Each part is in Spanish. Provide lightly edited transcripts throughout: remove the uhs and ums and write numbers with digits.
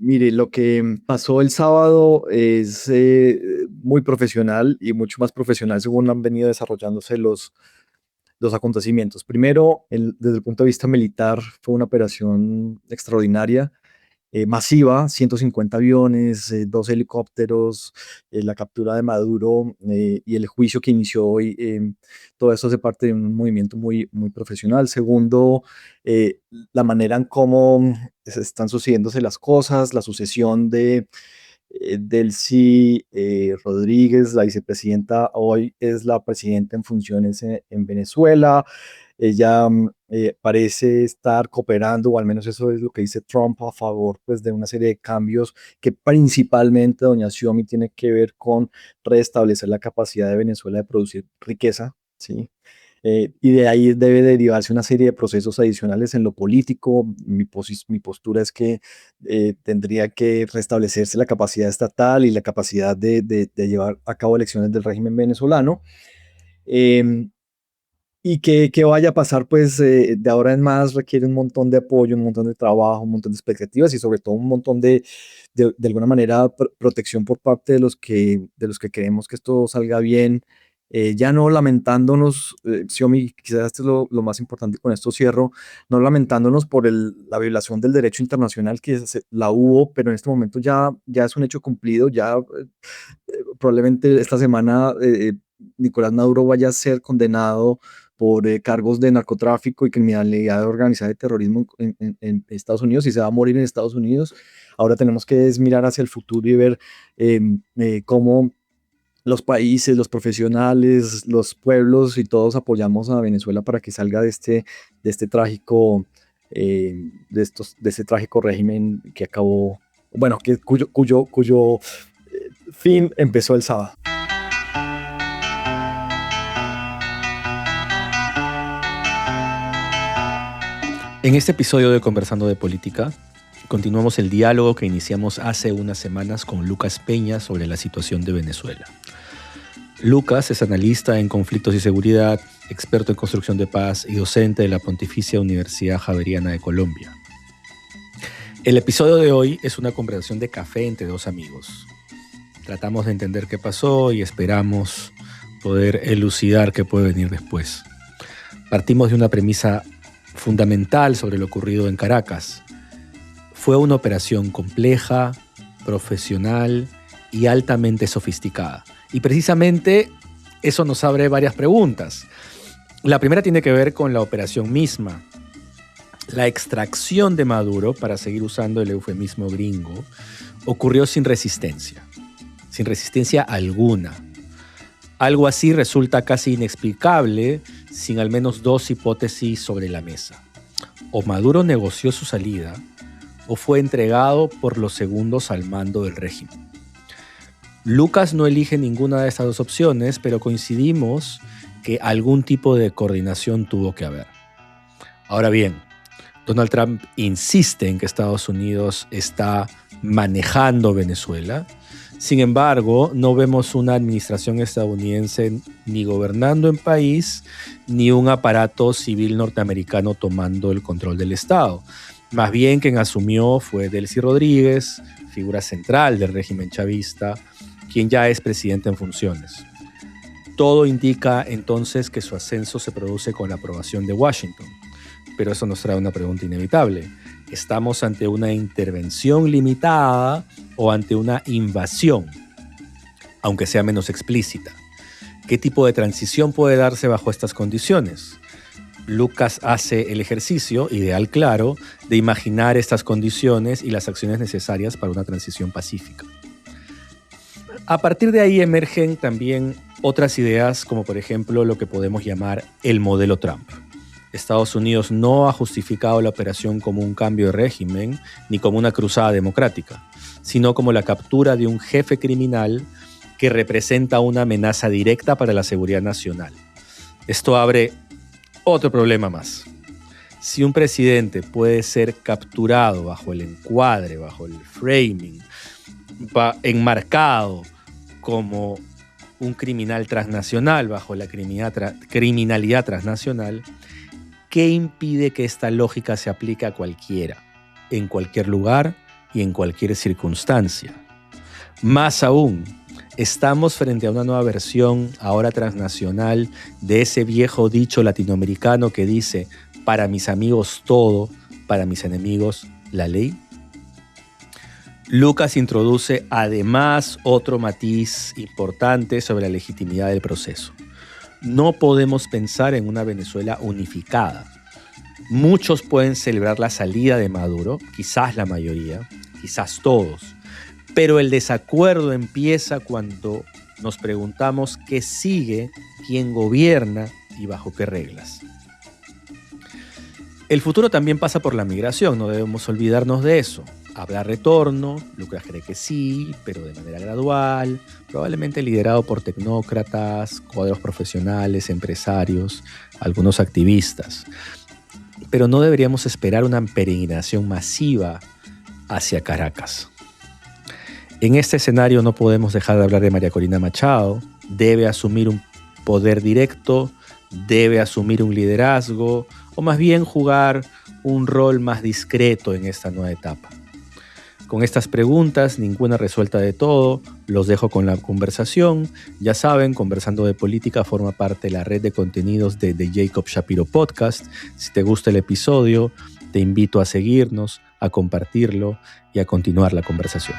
Mire, lo que pasó el sábado es muy profesional y mucho más profesional según han venido desarrollándose los acontecimientos. Primero, desde el punto de vista militar, fue una operación extraordinaria, masiva, 150 aviones, 2 helicópteros, la captura de Maduro y el juicio que inició hoy. Todo eso hace parte de un movimiento muy profesional. Segundo, eh, la manera en cómo se están sucediéndose las cosas, la sucesión de Delcy Rodríguez, la vicepresidenta, hoy es la presidenta en funciones en Venezuela. Ella parece estar cooperando, o al menos eso es lo que dice Trump, a favor pues, de una serie de cambios que principalmente, doña Xiomi, tiene que ver con restablecer la capacidad de Venezuela de producir riqueza, ¿sí? Y de ahí debe derivarse una serie de procesos adicionales en lo político. Mi postura es que tendría que restablecerse la capacidad estatal y la capacidad de llevar a cabo elecciones del régimen venezolano. Em, y que vaya a pasar, pues de ahora en más requiere un montón de apoyo, un montón de trabajo, un montón de expectativas y sobre todo un montón de alguna manera, protección por parte de los que queremos que esto salga bien. Ya no lamentándonos, Xiomi, quizás esto es lo más importante, con esto cierro, no lamentándonos por la violación del derecho internacional que la hubo, pero en este momento ya es un hecho cumplido, ya probablemente esta semana Nicolás Maduro vaya a ser condenado por cargos de narcotráfico y criminalidad organizada de terrorismo en Estados Unidos y se va a morir en Estados Unidos. Ahora tenemos que es mirar hacia el futuro y ver cómo los países, los profesionales, los pueblos y todos apoyamos a Venezuela para que salga de este trágico, de este trágico régimen que acabó, bueno, cuyo fin empezó el sábado. En este episodio de Conversando de Política, continuamos el diálogo que iniciamos hace unas semanas con Lucas Peña sobre la situación de Venezuela. Lucas es analista en conflictos y seguridad, experto en construcción de paz y docente de la Pontificia Universidad Javeriana de Colombia. El episodio de hoy es una conversación de café entre dos amigos. Tratamos de entender qué pasó y esperamos poder elucidar qué puede venir después. Partimos de una premisa fundamental sobre lo ocurrido en Caracas. Fue una operación compleja, profesional y altamente sofisticada. Y precisamente eso nos abre varias preguntas. La primera tiene que ver con la operación misma. La extracción de Maduro, para seguir usando el eufemismo gringo, ocurrió sin resistencia alguna. Algo así resulta casi inexplicable sin al menos dos hipótesis sobre la mesa. O Maduro negoció su salida, o fue entregado por los segundos al mando del régimen. Lucas no elige ninguna de estas dos opciones, pero coincidimos que algún tipo de coordinación tuvo que haber. Ahora bien, Donald Trump insiste en que Estados Unidos está manejando Venezuela. Sin embargo, no vemos una administración estadounidense ni gobernando el país, ni un aparato civil norteamericano tomando el control del Estado. Más bien quien asumió fue Delcy Rodríguez, figura central del régimen chavista, quien ya es presidente en funciones. Todo indica entonces que su ascenso se produce con la aprobación de Washington. Pero eso nos trae una pregunta inevitable. ¿Estamos ante una intervención limitada o ante una invasión, aunque sea menos explícita? ¿Qué tipo de transición puede darse bajo estas condiciones? Lucas hace el ejercicio, ideal claro, de imaginar estas condiciones y las acciones necesarias para una transición pacífica. A partir de ahí emergen también otras ideas, como por ejemplo lo que podemos llamar el modelo Trump. Estados Unidos no ha justificado la operación como un cambio de régimen ni como una cruzada democrática, sino como la captura de un jefe criminal que representa una amenaza directa para la seguridad nacional. Esto abre otro problema más. Si un presidente puede ser capturado bajo el encuadre, bajo el framing, enmarcado como un criminal transnacional, bajo la criminalidad transnacional, ¿qué impide que esta lógica se aplique a cualquiera, en cualquier lugar y en cualquier circunstancia. Más aún, estamos frente a una nueva versión, ahora transnacional, de ese viejo dicho latinoamericano que dice: para mis amigos todo, para mis enemigos la ley. Lucas introduce además otro matiz importante sobre la legitimidad del proceso. No podemos pensar en una Venezuela unificada. Muchos pueden celebrar la salida de Maduro, quizás la mayoría, quizás todos, pero el desacuerdo empieza cuando nos preguntamos qué sigue, quién gobierna y bajo qué reglas. El futuro también pasa por la migración, no debemos olvidarnos de eso. Habrá retorno, Lucas cree que sí, pero de manera gradual, probablemente liderado por tecnócratas, cuadros profesionales, empresarios, algunos activistas. Pero no deberíamos esperar una peregrinación masiva hacia Caracas. En este escenario no podemos dejar de hablar de María Corina Machado. Debe asumir un poder directo, debe asumir un liderazgo, o más bien jugar un rol más discreto en esta nueva etapa. Con estas preguntas, ninguna resuelta de todo, los dejo con la conversación. Ya saben, Conversando de Política forma parte de la red de contenidos de The Jacob Shapiro Podcast. Si te gusta el episodio, te invito a seguirnos, a compartirlo y a continuar la conversación.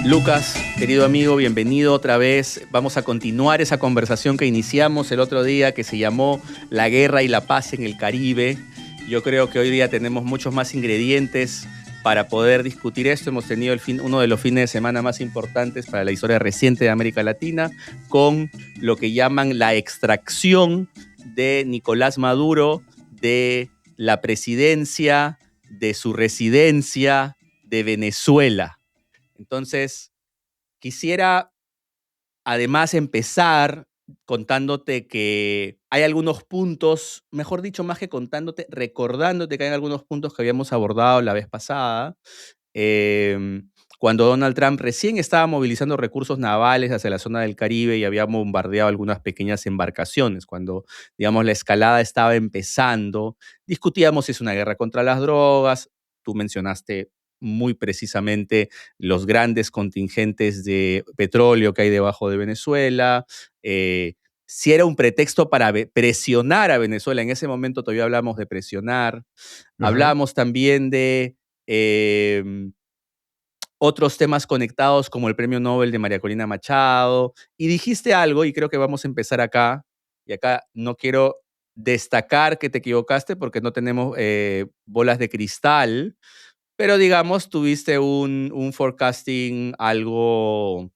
Lucas, querido amigo, bienvenido otra vez. Vamos a continuar esa conversación que iniciamos el otro día, que se llamó La guerra y la paz en el Caribe. Yo creo que hoy día tenemos muchos más ingredientes para poder discutir esto. Hemos tenido uno de los fines de semana más importantes para la historia reciente de América Latina, con lo que llaman la extracción de Nicolás Maduro de la presidencia, de su residencia de Venezuela. Entonces, quisiera además empezar contándote que hay algunos puntos, mejor dicho, más que contándote, recordándote que hay algunos puntos que habíamos abordado la vez pasada, cuando Donald Trump recién estaba movilizando recursos navales hacia la zona del Caribe y había bombardeado algunas pequeñas embarcaciones, cuando, digamos, la escalada estaba empezando. Discutíamos si es una guerra contra las drogas. Tú mencionaste muy precisamente los grandes contingentes de petróleo que hay debajo de Venezuela, si era un pretexto para presionar a Venezuela. En ese momento todavía hablamos de presionar. Hablamos también de otros temas conectados como el Premio Nobel de María Corina Machado. Y dijiste algo, y creo que vamos a empezar acá, y acá no quiero destacar que te equivocaste porque no tenemos bolas de cristal, pero digamos, tuviste un forecasting algo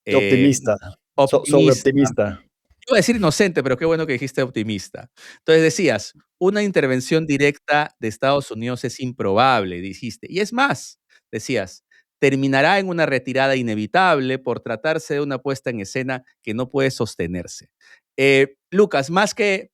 Optimista, sobre optimista. optimista. Iba a decir inocente, pero qué bueno que dijiste optimista. Entonces decías, una intervención directa de Estados Unidos es improbable, dijiste. Y es más, decías, terminará en una retirada inevitable por tratarse de una puesta en escena que no puede sostenerse. Lucas, más que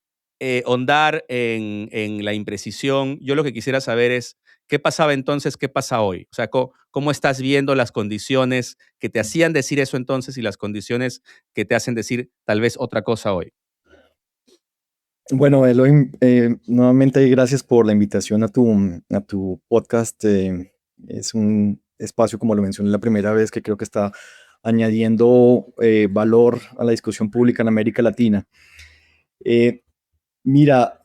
hondar en la imprecisión, yo lo que quisiera saber es, ¿qué pasaba entonces? ¿Qué pasa hoy? O sea, ¿cómo estás viendo las condiciones que te hacían decir eso entonces y las condiciones que te hacen decir tal vez otra cosa hoy? Bueno, Elohim, nuevamente gracias por la invitación a tu podcast. Es un espacio, como lo mencioné la primera vez, que creo que está añadiendo valor a la discusión pública en América Latina. Eh, Mira,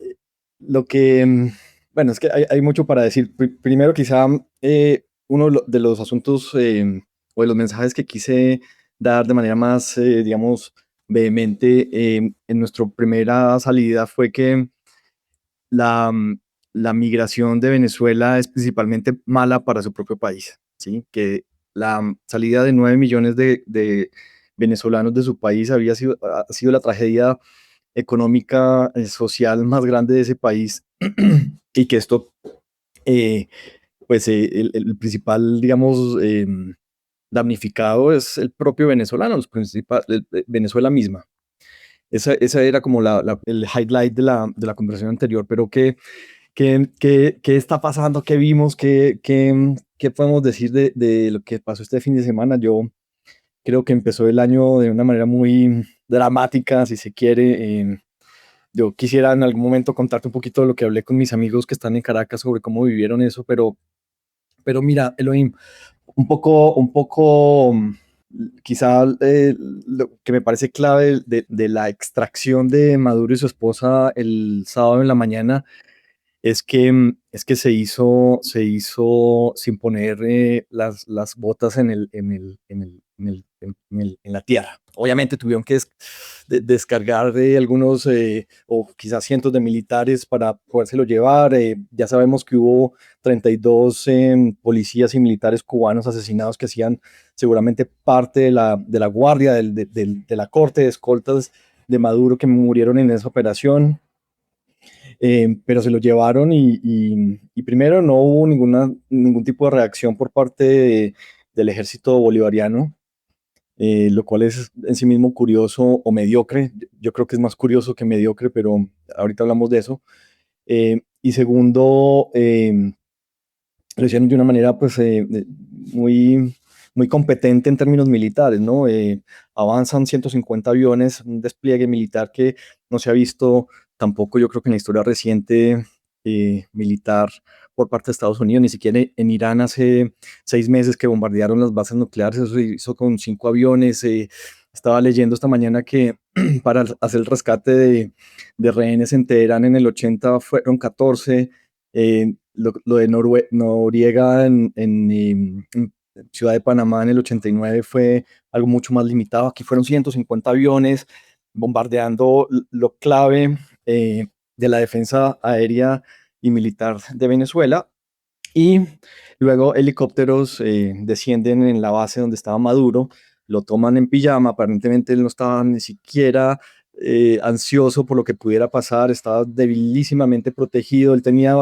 bueno, es que hay mucho para decir. Primero, quizá uno de los asuntos o de los mensajes que quise dar de manera más, digamos, vehemente en nuestra primera salida fue que la, la migración de Venezuela es principalmente mala para su propio país, ¿sí? Que la salida de 9 millones de venezolanos de su país ha sido la tragedia económica, social más grande de ese país y que esto, eh, pues el principal, digamos, damnificado es el propio venezolano, Venezuela misma. Esa era como el highlight de la conversación anterior, pero ¿qué está pasando? ¿Qué vimos? ¿Qué podemos decir de lo que pasó este fin de semana? Yo creo que empezó el año de una manera muy dramática, si se quiere. Yo quisiera en algún momento contarte un poquito de lo que hablé con mis amigos que están en Caracas sobre cómo vivieron eso, pero mira, Elohim, un poco, quizá lo que me parece clave de la extracción de Maduro y su esposa el sábado en la mañana es que se hizo sin poner las botas en la tierra. Obviamente tuvieron que descargar algunos o quizás cientos de militares para podérselo llevar. Ya sabemos que hubo 32 policías y militares cubanos asesinados que hacían seguramente parte de la guardia de la corte de escoltas de Maduro que murieron en esa operación. Pero se lo llevaron y primero no hubo ningún tipo de reacción por parte del ejército bolivariano, lo cual es en sí mismo curioso o mediocre. Yo creo que es más curioso que mediocre, pero ahorita hablamos de eso. Y segundo, lo hicieron de una manera pues muy, muy competente en términos militares, ¿no? Avanzan 150 aviones, un despliegue militar que no se ha visto tampoco, yo creo que en la historia reciente militar por parte de Estados Unidos, ni siquiera en Irán hace 6 meses que bombardearon las bases nucleares, eso se hizo con 5 aviones. Estaba leyendo esta mañana que para hacer el rescate de rehenes en Teherán en el 80 fueron 14. Lo de Noriega en Ciudad de Panamá en el 89 fue algo mucho más limitado. Aquí fueron 150 aviones bombardeando lo clave de la defensa aérea y militar de Venezuela. Y luego helicópteros descienden en la base donde estaba Maduro, lo toman en pijama, aparentemente él no estaba ni siquiera ansioso por lo que pudiera pasar, estaba debilísimamente protegido, él tenía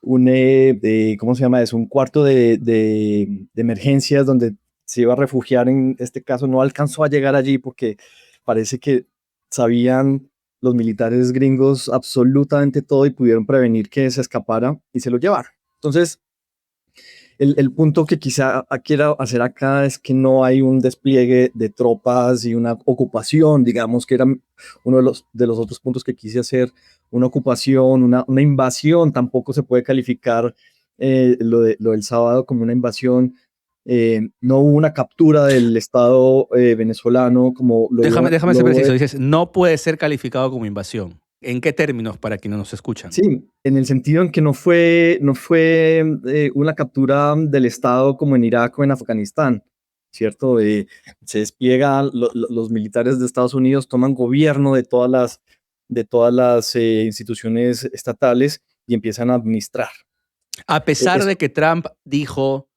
¿cómo se llama eso? Un cuarto de emergencias donde se iba a refugiar. En este caso no alcanzó a llegar allí porque parece que sabían los militares gringos absolutamente todo y pudieron prevenir que se escapara y se lo llevaron. Entonces, el punto que quizá quiera hacer acá es que no hay un despliegue de tropas y una ocupación, digamos, que era uno de los otros puntos que quise hacer, una ocupación, una invasión. Tampoco se puede calificar lo del sábado como una invasión. No hubo una captura del Estado venezolano como lo Déjame, hubo. déjame ser preciso. Dices, no puede ser calificado como invasión. ¿En qué términos para quienes nos escuchan? Sí, en el sentido en que no fue una captura del Estado como en Irak o en Afganistán, ¿cierto? Se despliegan los militares de Estados Unidos, toman gobierno de todas las instituciones estatales y empiezan a administrar. A pesar Es, de que Trump dijo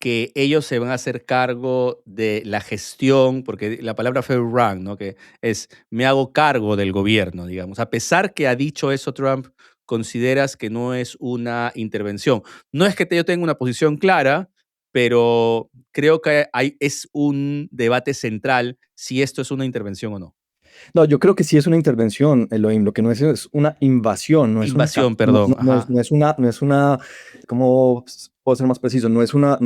que ellos se van a hacer cargo de la gestión, porque la palabra fue run, ¿no? Que es me hago cargo del gobierno, digamos. A pesar que ha dicho eso Trump, consideras que no es una intervención. No es que yo tenga una posición clara, pero creo que es un debate central si esto es una intervención o no. no, yo creo que sí es una intervención, Elohim. Lo que no es una invasión, no es una, Invasión, no, perdón. no- no es, Ajá. no es una, ¿cómo puedo ser más preciso? No es una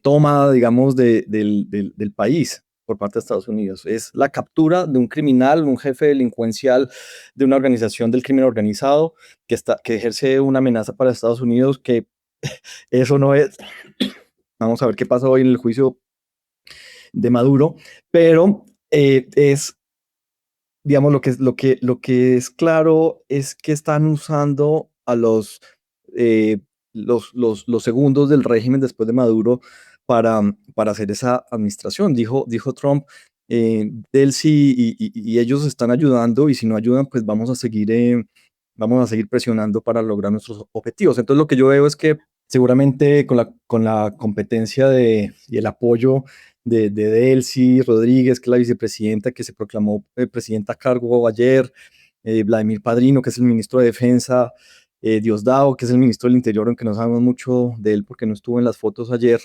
toma, digamos, del país por parte de Estados Unidos. Es la captura de un criminal, un jefe delincuencial de una organización del crimen organizado que ejerce una amenaza para Estados Unidos, que eso no es. Vamos a ver qué pasa hoy en el juicio de Maduro, pero digamos, lo que es claro es que están usando a los segundos del régimen después de Maduro para hacer esa administración. Dijo Trump, él sí y ellos están ayudando, y si no ayudan, pues vamos a seguir presionando para lograr nuestros objetivos. Entonces, lo que yo veo es que seguramente con la competencia y el apoyo de Delcy Rodríguez, que es la vicepresidenta que se proclamó presidenta a cargo ayer, Vladimir Padrino, que es el ministro de Defensa, Diosdado, que es el ministro del Interior, aunque no sabemos mucho de él porque no estuvo en las fotos ayer.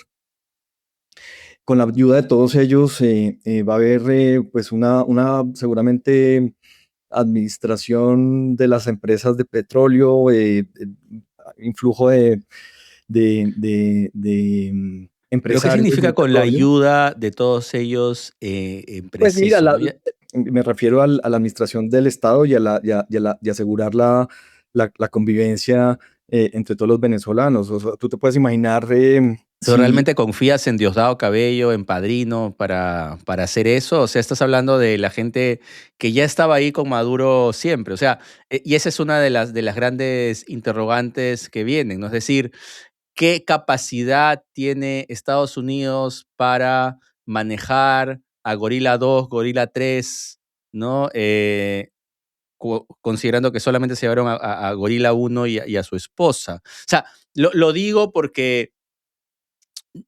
Con la ayuda de todos ellos va a haber pues una seguramente administración de las empresas de petróleo, influjo Pero ¿qué empresarios del significa con la petróleo. ayuda de todos ellos en Pues mira, preciso, ¿no? me refiero a la administración del Estado y asegurar la convivencia entre todos los venezolanos. O sea, tú te puedes imaginar ¿Tú si realmente confías en Diosdado Cabello, en Padrino, para hacer eso? O sea, estás hablando de la gente que ya estaba ahí con Maduro siempre. O sea, y esa es una de las grandes interrogantes que vienen, ¿no? Es decir, ¿qué capacidad tiene Estados Unidos para manejar a Gorila 2, Gorila 3, ¿no? Considerando que solamente se llevaron a Gorila 1 y a su esposa. O sea, lo digo porque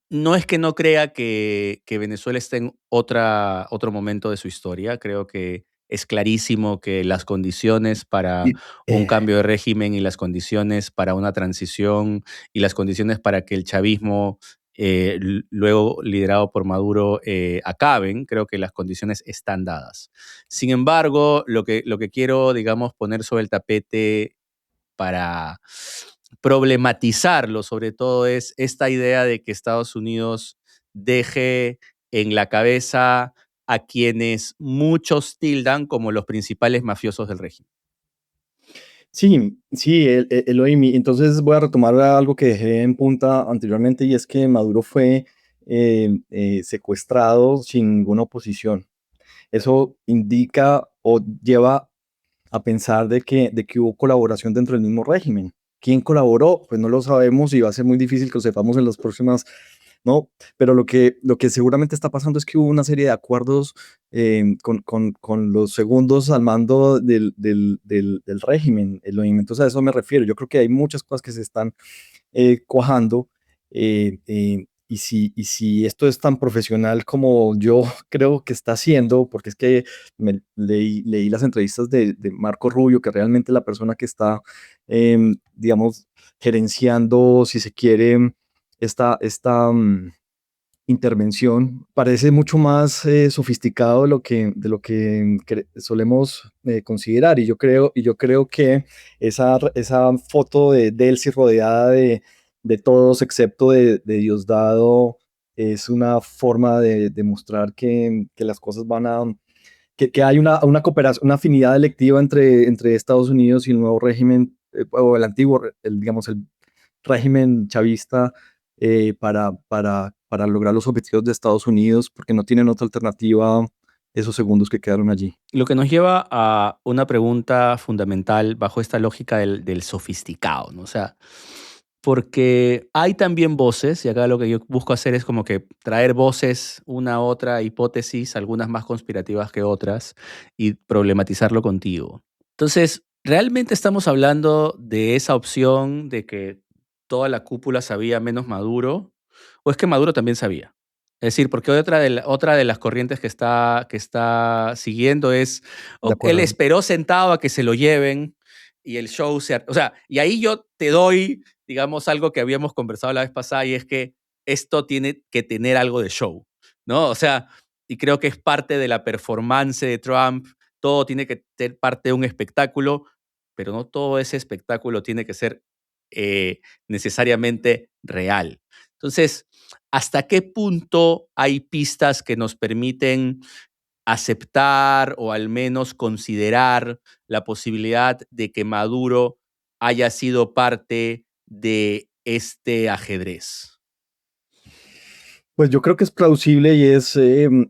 no es que no crea que Venezuela esté en otro momento de su historia. Creo que es clarísimo que las condiciones para y- un eh, cambio de régimen y las condiciones para una transición y las condiciones para que el chavismo, luego liderado por Maduro, acaben, creo que las condiciones están dadas. Sin embargo, lo que quiero, digamos, poner sobre el tapete para problematizarlo, sobre todo, es esta idea de que Estados Unidos deje en la cabeza a quienes muchos tildan como los principales mafiosos del régimen. sí, sí, Elohim. Entonces voy a retomar algo que dejé en punta anteriormente y es que Maduro fue secuestrado sin ninguna oposición. Eso indica o lleva a pensar de que hubo colaboración dentro del mismo régimen. ¿Quién colaboró? Pues no lo sabemos y va a ser muy difícil que lo sepamos en las próximas, ¿no? Pero lo que seguramente está pasando es que hubo una serie de acuerdos con los segundos al mando del régimen, el movimiento. Entonces a eso me refiero. Yo creo que hay muchas cosas que se están cuajando. Y si esto es tan profesional como yo creo que está haciendo, porque es que leí las entrevistas de Marco Rubio, que realmente es la persona que está, digamos, gerenciando, si se quiere, esta intervención, parece mucho más sofisticado de lo que solemos considerar. Y yo creo que esa foto de Delcy rodeada de todos excepto de Diosdado es una forma de demostrar que las cosas que hay una cooperación, una afinidad electiva entre Estados Unidos y el nuevo régimen, o el antiguo, digamos, el régimen chavista, para lograr los objetivos de Estados Unidos, porque no tienen otra alternativa esos segundos que quedaron allí. Lo que nos lleva a una pregunta fundamental bajo esta lógica del sofisticado, ¿no? O sea, porque hay también voces, y acá lo que yo busco hacer es como que traer voces, una a otra hipótesis, algunas más conspirativas que otras, y problematizarlo contigo. Entonces, ¿realmente estamos hablando de esa opción de que toda la cúpula sabía menos Maduro? ¿O es que Maduro también sabía? Es decir, porque otra de las corrientes que está siguiendo es, De él acuerdo. esperó sentado a que se lo lleven y el show o sea, y ahí yo te doy, digamos, algo que habíamos conversado la vez pasada, y es que esto tiene que tener algo de show, ¿no? O sea, y creo que es parte de la performance de Trump. Todo tiene que ser parte de un espectáculo, pero no todo ese espectáculo tiene que ser necesariamente real. Entonces, ¿hasta qué punto hay pistas que nos permiten aceptar o al menos considerar la posibilidad de que Maduro haya sido parte de este ajedrez? Pues yo creo que es plausible y es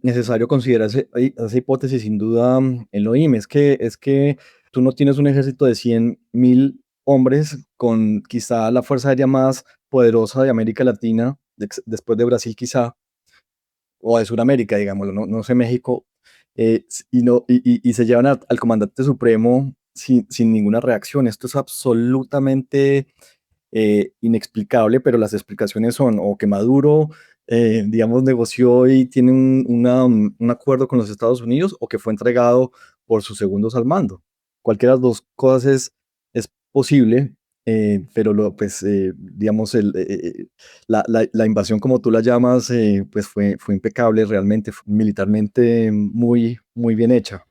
necesario considerar esa hipótesis sin duda, Elohim. Es que tú no tienes un ejército de 100.000 hombres con quizá la fuerza aérea más poderosa de América Latina, después de Brasil quizá, o de Sudamérica, digámoslo, no sé México, y se llevan al comandante supremo sin ninguna reacción. Esto es absolutamente inexplicable, pero las explicaciones son o que Maduro, digamos, negoció y tiene un acuerdo con los Estados Unidos, o que fue entregado por sus segundos al mando. Cualquiera de las dos cosas es posible, pero pues, digamos, la invasión, como tú la llamas, pues fue impecable, realmente, fue militarmente muy, muy bien hecha.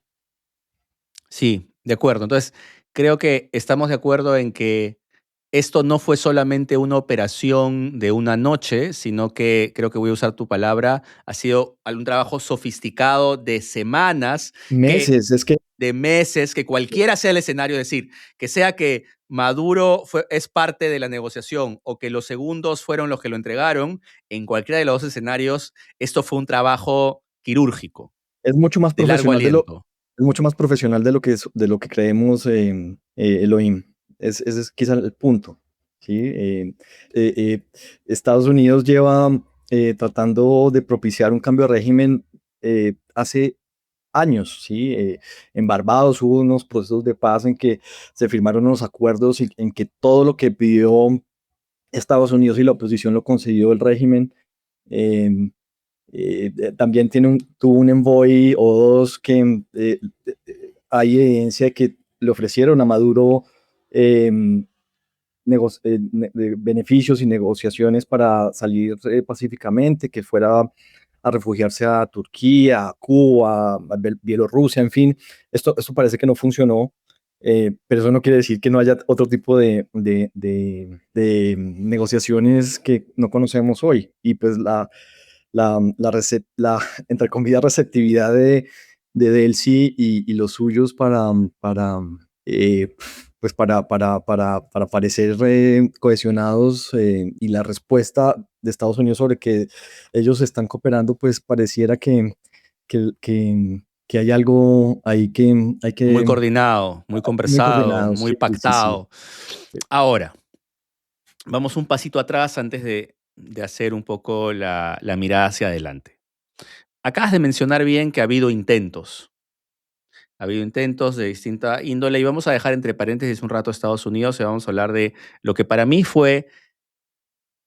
Sí, de acuerdo. Entonces, creo que estamos de acuerdo en que esto no fue solamente una operación de una noche, sino que, creo que voy a usar tu palabra, ha sido un trabajo sofisticado de semanas, Meses, es que de meses, que cualquiera sea el escenario, es decir, que sea que Maduro es parte de la negociación o que los segundos fueron los que lo entregaron, en cualquiera de los dos escenarios, esto fue un trabajo quirúrgico, es mucho más de largo profesional aliento. es mucho más profesional de lo que creemos, Elohim. Ese es quizá el punto. ¿Sí? Eh, eh, Estados Unidos lleva tratando de propiciar un cambio de régimen hace años. ¿Sí? En Barbados hubo unos procesos de paz en que se firmaron unos acuerdos y en que todo lo que pidió Estados Unidos y la oposición lo concedió el régimen. em, También tuvo un envoy o dos que hay evidencia de que le ofrecieron a Maduro eh, beneficios y negociaciones para salir pacíficamente, que fuera a refugiarse a Turquía, a Cuba, a Bielorrusia, en fin. Esto parece que no funcionó, pero eso no quiere decir que no haya otro tipo de negociaciones que no conocemos hoy. Y pues entre comillas, receptividad de Delcy y los suyos eh, pues para parecer cohesionados, y la respuesta de Estados Unidos sobre que ellos están cooperando, pues pareciera que hay algo ahí que hay Muy que coordinado, muy muy conversado, coordinados. muy Sí, sí, sí. pactado. Ahora, vamos un pasito atrás antes de hacer un poco la mirada hacia adelante. Acabas de mencionar bien que ha habido intentos. Ha habido intentos de distinta índole y vamos a dejar entre paréntesis un rato Estados Unidos y vamos a hablar de lo que para mí fue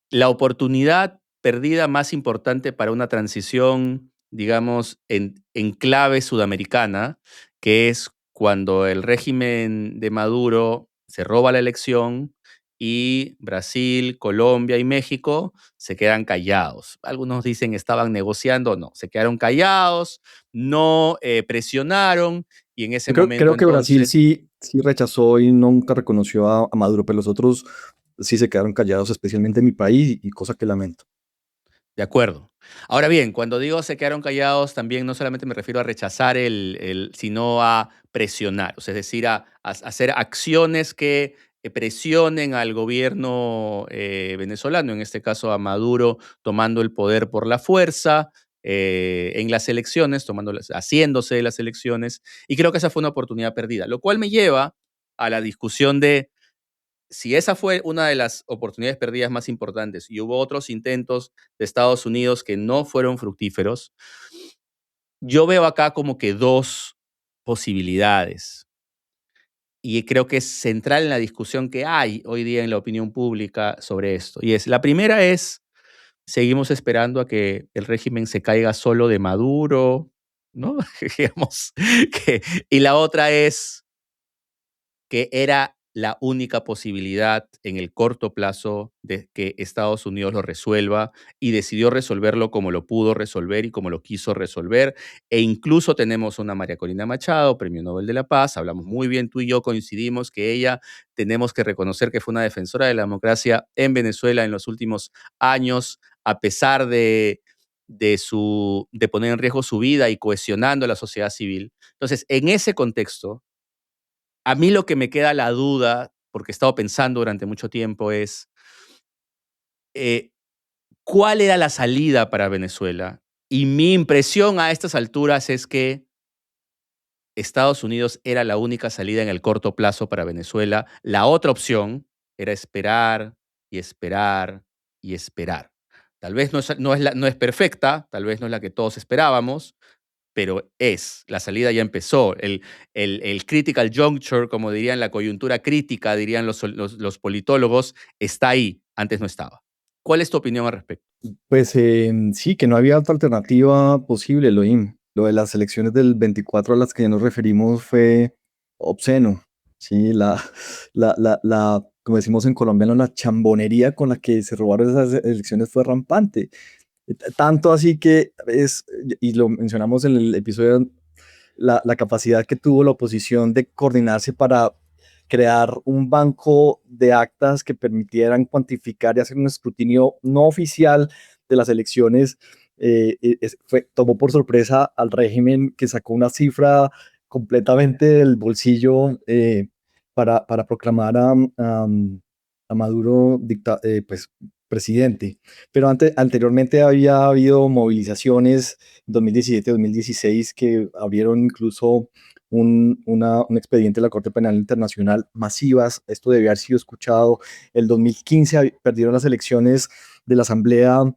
la oportunidad perdida más importante para una transición, digamos, en clave sudamericana, que es cuando el régimen de Maduro se roba la elección y Brasil, Colombia y México se quedan callados. Algunos dicen estaban negociando, no, se quedaron callados, no presionaron y en ese Yo creo, momento creo que Brasil entonces, sí rechazó y nunca reconoció a Maduro, pero los otros sí se quedaron callados, especialmente en mi país, y cosa que lamento. de acuerdo. Ahora bien, cuando digo se quedaron callados, también no solamente me refiero a rechazar sino a presionar, o sea, es decir, a hacer acciones que presionen al gobierno venezolano, en este caso a Maduro, tomando el poder por la fuerza en las elecciones, haciéndose de las elecciones, y creo que esa fue una oportunidad perdida, lo cual me lleva a la discusión de si esa fue una de las oportunidades perdidas más importantes y hubo otros intentos de Estados Unidos que no fueron fructíferos, yo veo acá como que dos posibilidades y creo que es central en la discusión que hay hoy día en la opinión pública sobre esto. Y es, la primera es, seguimos esperando a que el régimen se caiga solo de Maduro, ¿no? Digamos, y la otra es que era la única posibilidad en el corto plazo de que Estados Unidos lo resuelva y decidió resolverlo como lo pudo resolver y como lo quiso resolver. E incluso tenemos una María Corina Machado, Premio Nobel de la Paz, hablamos muy bien, tú y yo coincidimos que ella tenemos que reconocer que fue una defensora de la democracia en Venezuela en los últimos años, a pesar de poner en riesgo su vida y cohesionando a la sociedad civil. Entonces, en ese contexto, a mí lo que me queda la duda, porque he estado pensando durante mucho tiempo, es eh, cuál era la salida para Venezuela. Y mi impresión a estas alturas es que Estados Unidos era la única salida en el corto plazo para Venezuela. La otra opción era esperar y esperar y esperar. Tal vez no es perfecta, tal vez no es la que todos esperábamos, pero la salida ya empezó. El critical juncture, como dirían, la coyuntura crítica, dirían los politólogos, está ahí, antes no estaba. ¿Cuál es tu opinión al respecto? Pues sí, que no había otra alternativa posible, Elohim. Lo de las elecciones del 24 a las que ya nos referimos fue obsceno. Sí, como decimos en colombiano, la chambonería con la que se robaron esas elecciones fue rampante. Tanto así que y lo mencionamos en el episodio, la capacidad que tuvo la oposición de coordinarse para crear un banco de actas que permitieran cuantificar y hacer un escrutinio no oficial de las elecciones. Tomó por sorpresa al régimen, que sacó una cifra completamente del bolsillo, para proclamar a Maduro pues, presidente. Pero anteriormente había habido movilizaciones en 2017-2016 que abrieron incluso un expediente de la Corte Penal Internacional, masivas. Esto debía haber sido escuchado. El 2015 perdieron las elecciones de la asamblea,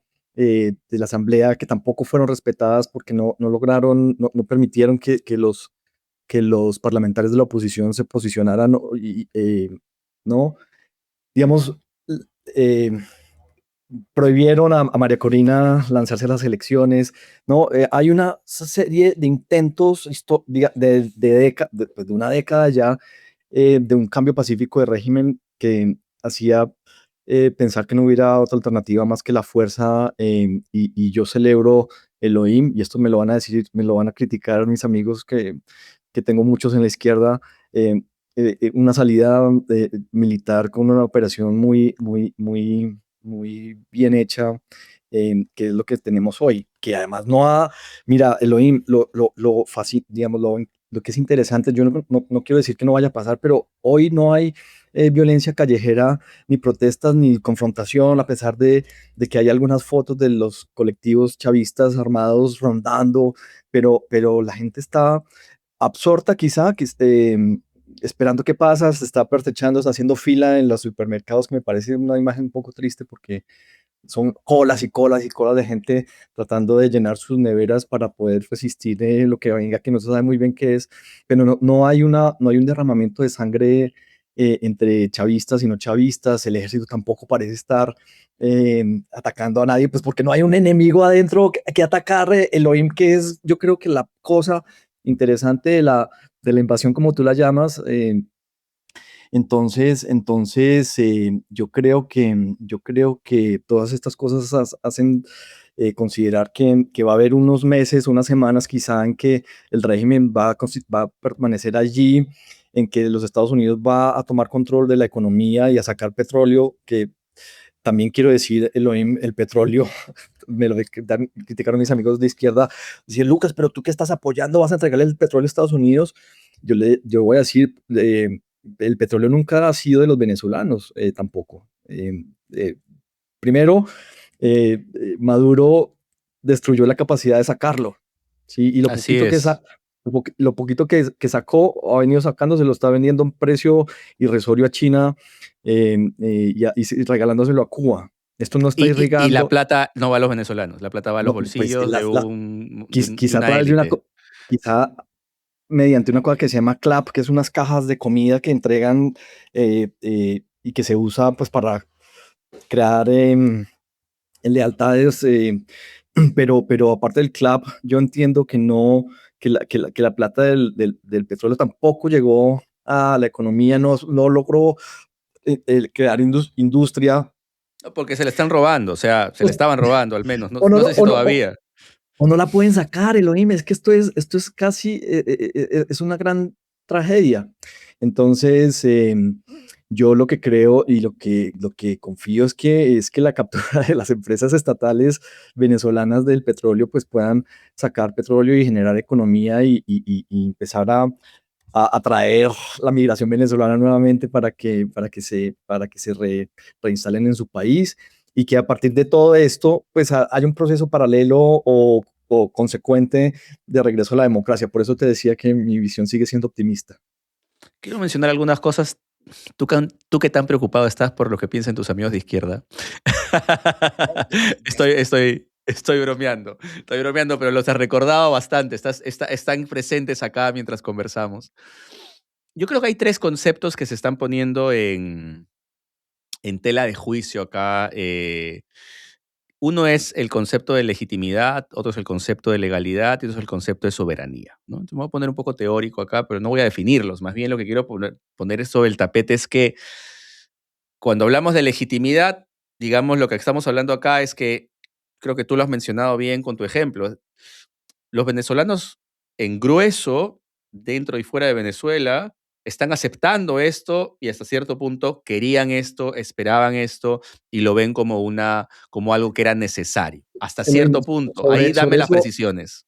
que tampoco fueron respetadas porque no lograron, no permitieron que los parlamentarios de la oposición se posicionaran, ¿no? Digamos, eh, prohibieron a María Corina lanzarse a las elecciones, ¿no? Hay una serie de intentos pues, de una década ya, de un cambio pacífico de régimen que hacía pensar que no hubiera otra alternativa más que la fuerza, y yo celebro el OIM, y esto me lo van a decir, me lo van a criticar mis amigos, que tengo muchos en la izquierda. eh, una salida militar con una operación muy, muy, muy, muy bien hecha, que es lo que tenemos hoy, que además no ha, mira, Elohim, lo fácil, digamos, lo que es interesante, yo no quiero decir que no vaya a pasar, pero hoy no hay violencia callejera, ni protestas, ni confrontación, a pesar de que hay algunas fotos de los colectivos chavistas armados rondando, pero la gente está absorta quizá, esperando qué pasa, se está pertrechando, está haciendo fila en los supermercados, que me parece una imagen un poco triste, porque son colas y colas y colas de gente tratando de llenar sus neveras para poder resistir lo que venga, que no se sabe muy bien qué es, pero no hay un derramamiento de sangre entre chavistas y no chavistas. El ejército tampoco parece estar atacando a nadie, pues porque no hay un enemigo adentro que atacar. Elohim, que es, yo creo que la cosa interesante de la invasión, como tú la llamas. Entonces, yo creo que todas estas cosas hacen considerar que va a haber unos meses, unas semanas quizá, en que el régimen va a permanecer allí, en que los Estados Unidos va a tomar control de la economía y a sacar petróleo, que también quiero decir, el petróleo, me lo criticaron mis amigos de izquierda, decían: Lucas, pero tú que estás apoyando, vas a entregarle el petróleo a Estados Unidos. Yo voy a decir, el petróleo nunca ha sido de los venezolanos, tampoco. Primero, Maduro destruyó la capacidad de sacarlo, ¿sí? Y lo Así poquito que, es. lo poquito que sacó, ha venido sacando, se lo está vendiendo a un precio irrisorio a China, y regalándoselo a Cuba. Esto no está Y la irrigando. plata no va a los venezolanos, la plata va a los No, pues bolsillos de, de quizá a una través élite. quizá mediante una cosa que se llama CLAP, que es unas cajas de comida que entregan, y que se usa pues para crear lealtades, pero aparte del CLAP, yo entiendo que no, que la plata del petróleo tampoco llegó a la economía, no logró crear industria. Porque se le están robando, o sea, se le Pues, estaban robando al menos, no, o no, no sé si o no, o, todavía. o no la pueden sacar, Elohim. Es que esto es casi, es una gran tragedia. Entonces, yo lo que creo y lo que confío es que la captura de las empresas estatales venezolanas del petróleo, pues puedan sacar petróleo y generar economía, y empezar a atraer la migración venezolana nuevamente, para que se reinstalen en su país, y que a partir de todo esto, pues haya un proceso paralelo o consecuente de regreso a la democracia. Por eso te decía que mi visión sigue siendo optimista. Quiero mencionar algunas cosas. Tú qué tan preocupado estás por lo que piensan tus amigos de izquierda. Estoy bromeando, pero los has recordado bastante. Están presentes acá mientras conversamos. Yo creo que hay tres conceptos que se están poniendo en tela de juicio acá. Uno es el concepto de legitimidad, otro es el concepto de legalidad y otro es el concepto de soberanía, ¿no? Entonces, me voy a poner un poco teórico acá, pero no voy a definirlos. Más bien lo que quiero poner sobre el tapete es que cuando hablamos de legitimidad, digamos, lo que estamos hablando acá es que, creo que tú lo has mencionado bien con tu ejemplo, los venezolanos en grueso, dentro y fuera de Venezuela, están aceptando esto y hasta cierto punto querían esto, esperaban esto y lo ven como algo que era necesario. Hasta Elohim, cierto punto. Ahí sobre, dame sobre las eso, precisiones.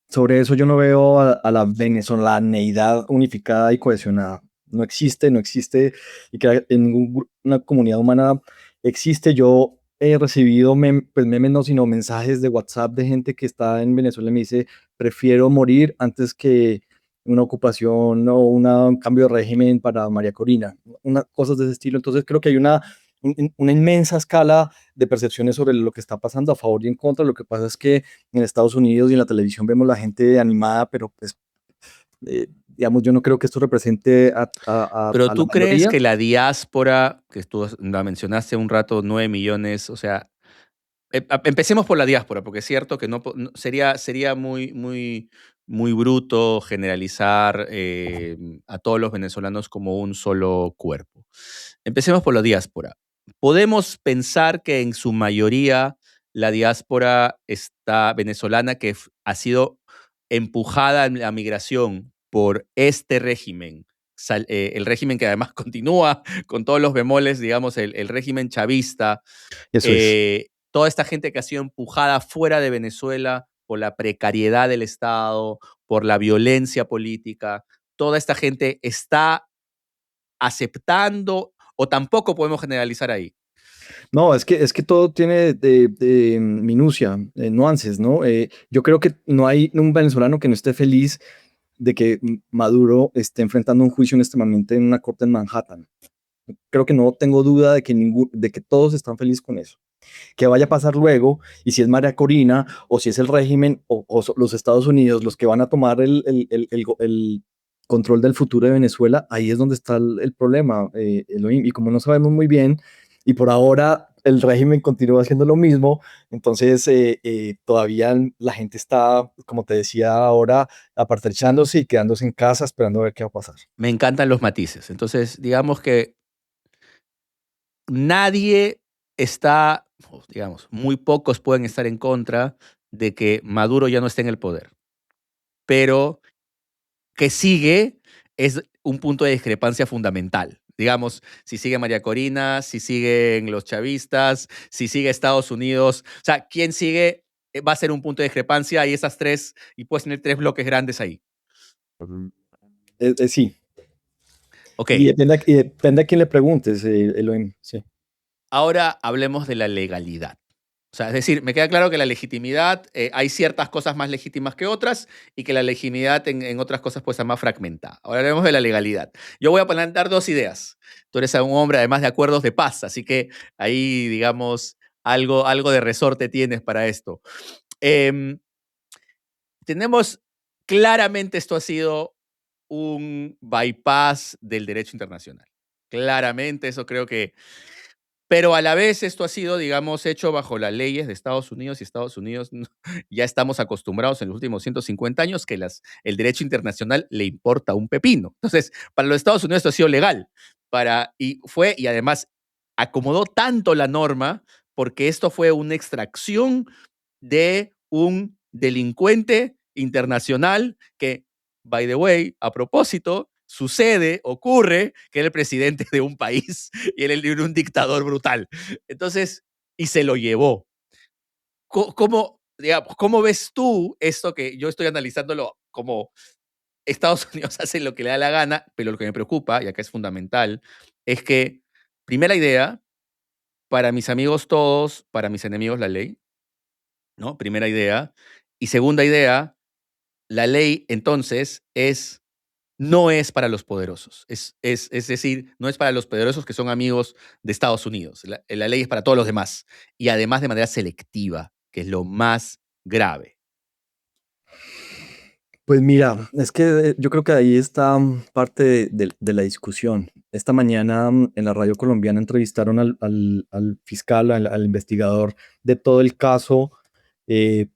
sobre eso yo no veo a la venezolaneidad unificada y cohesionada. No existe, no existe, y que en ninguna comunidad humana existe. Yo he recibido pues memes, no, sino mensajes de WhatsApp de gente que está en Venezuela y me dice, prefiero morir antes que una ocupación o un cambio de régimen para María Corina, cosas de ese estilo. Entonces creo que hay una inmensa escala de percepciones sobre lo que está pasando a favor y en contra. Lo que pasa es que en Estados Unidos y en la televisión vemos la gente animada, pero pues, digamos, yo no creo que esto represente Pero a la tú crees mayoría. que la diáspora, que tú la mencionaste un rato, 9 millones, o sea, empecemos por la diáspora, porque es cierto que sería muy bruto generalizar a todos los venezolanos como un solo cuerpo. Empecemos por la diáspora. Podemos pensar que en su mayoría la diáspora venezolana que ha sido empujada en la migración por este régimen, el régimen que además continúa con todos los bemoles, digamos, el régimen chavista, Eso es. toda esta gente que ha sido empujada fuera de Venezuela por la precariedad del Estado, por la violencia política, toda esta gente está aceptando o tampoco podemos generalizar ahí. No, es que todo tiene de minucia, nuances, ¿no? Yo creo que no hay un venezolano que no esté feliz de que Maduro esté enfrentando un juicio en este momento en una corte en Manhattan. Creo que no tengo duda de que todos están felices con eso. Que vaya a pasar luego, y si es María Corina, o si es el régimen, los Estados Unidos los que van a tomar el control del futuro de Venezuela, ahí es donde está el problema, Elohim. Y como no sabemos muy bien, y por ahora el régimen continúa haciendo lo mismo, entonces todavía la gente está, como te decía ahora, apartechándose y quedándose en casa esperando a ver qué va a pasar. Me encantan los matices. Entonces, digamos que nadie está, digamos, muy pocos pueden estar en contra de que Maduro ya no esté en el poder. Pero que sigue es un punto de discrepancia fundamental. Digamos, si sigue María Corina, si siguen los chavistas, si sigue Estados Unidos, o sea, ¿quién sigue? Va a ser un punto de discrepancia y esas tres, y puedes tener tres bloques grandes ahí. Sí, Ok, y depende a quién le preguntes, Elohim, sí. ahora hablemos de la legalidad. O sea, es decir, me queda claro que la legitimidad, hay ciertas cosas más legítimas que otras y que la legitimidad en otras cosas puede ser más fragmentada. Ahora hablemos de la legalidad. Yo voy a plantear dos ideas. Tú eres un hombre además de acuerdos de paz, así que ahí, digamos, algo de resorte tienes para esto. Em, tenemos, claramente esto ha sido un bypass del derecho internacional. Claramente, eso creo que, pero a la vez esto ha sido, digamos, hecho bajo las leyes de Estados Unidos y Estados Unidos ya estamos acostumbrados en los últimos 150 años que el derecho internacional le importa un pepino. Entonces, para los Estados Unidos esto ha sido legal. Y además acomodó tanto la norma porque esto fue una extracción de un delincuente internacional que, by the way, a propósito, ocurre que era el presidente de un país y él era un dictador brutal. Entonces, y se lo llevó. ¿Cómo ves tú esto que yo estoy analizándolo como Estados Unidos hace lo que le da la gana, pero lo que me preocupa, y acá es fundamental, es que, primera idea, para mis amigos todos, para mis enemigos la ley, ¿no? Primera idea. Y segunda idea, la ley entonces no es para los poderosos. Es decir, no es para los poderosos que son amigos de Estados Unidos. La ley es para todos los demás. Y además de manera selectiva, que es lo más grave. Pues mira, es que yo creo que ahí está parte de la discusión. Esta mañana en la radio colombiana entrevistaron al fiscal, al investigador de todo el caso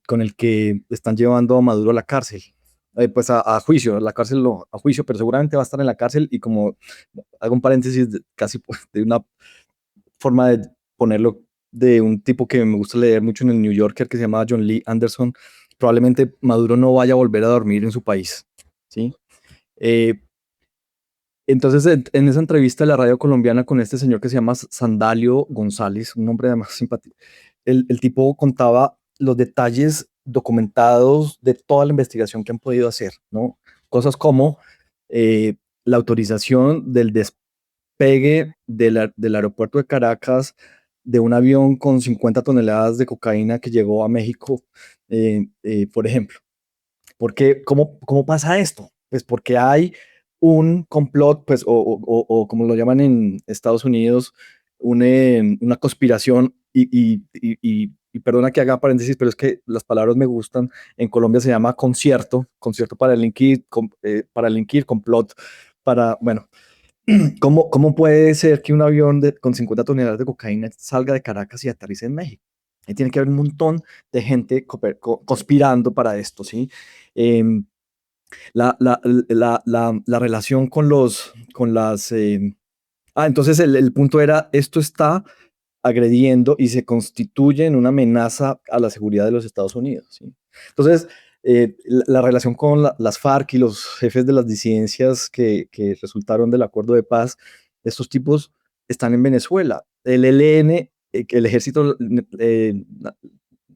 con el que están llevando a Maduro a la cárcel. Pues a juicio, a la cárcel no, a juicio, pero seguramente va a estar en la cárcel y como hago un paréntesis casi pues, de una forma de ponerlo de un tipo que me gusta leer mucho en el New Yorker que se llama John Lee Anderson, probablemente Maduro no vaya a volver a dormir en su país, ¿sí? Eh, Entonces, en esa entrevista de la radio colombiana con este señor que se llama Sandalio González, un nombre además simpático, el tipo contaba los detalles documentados de toda la investigación que han podido hacer, ¿no? Cosas como eh, la autorización del despegue del aeropuerto de Caracas de un avión con 50 toneladas de cocaína que llegó a México, por ejemplo. Porque, ¿cómo pasa esto? Pues porque hay un complot, pues, o como lo llaman en Estados Unidos, una conspiración, y perdona que haga paréntesis, pero es que las palabras me gustan. En Colombia se llama concierto para delinquir, complot bueno, ¿cómo puede ser que un avión con 50 toneladas de cocaína salga de Caracas y aterrice en México? Ahí tiene que haber un montón de gente conspirando para esto, ¿sí? Em, la relación entonces el punto era, esto está agrediendo y se constituye en una amenaza a la seguridad de los Estados Unidos, ¿sí? Entonces, la relación con las FARC y los jefes de las disidencias que resultaron del acuerdo de paz, estos tipos están en Venezuela. El ELN, el Ejército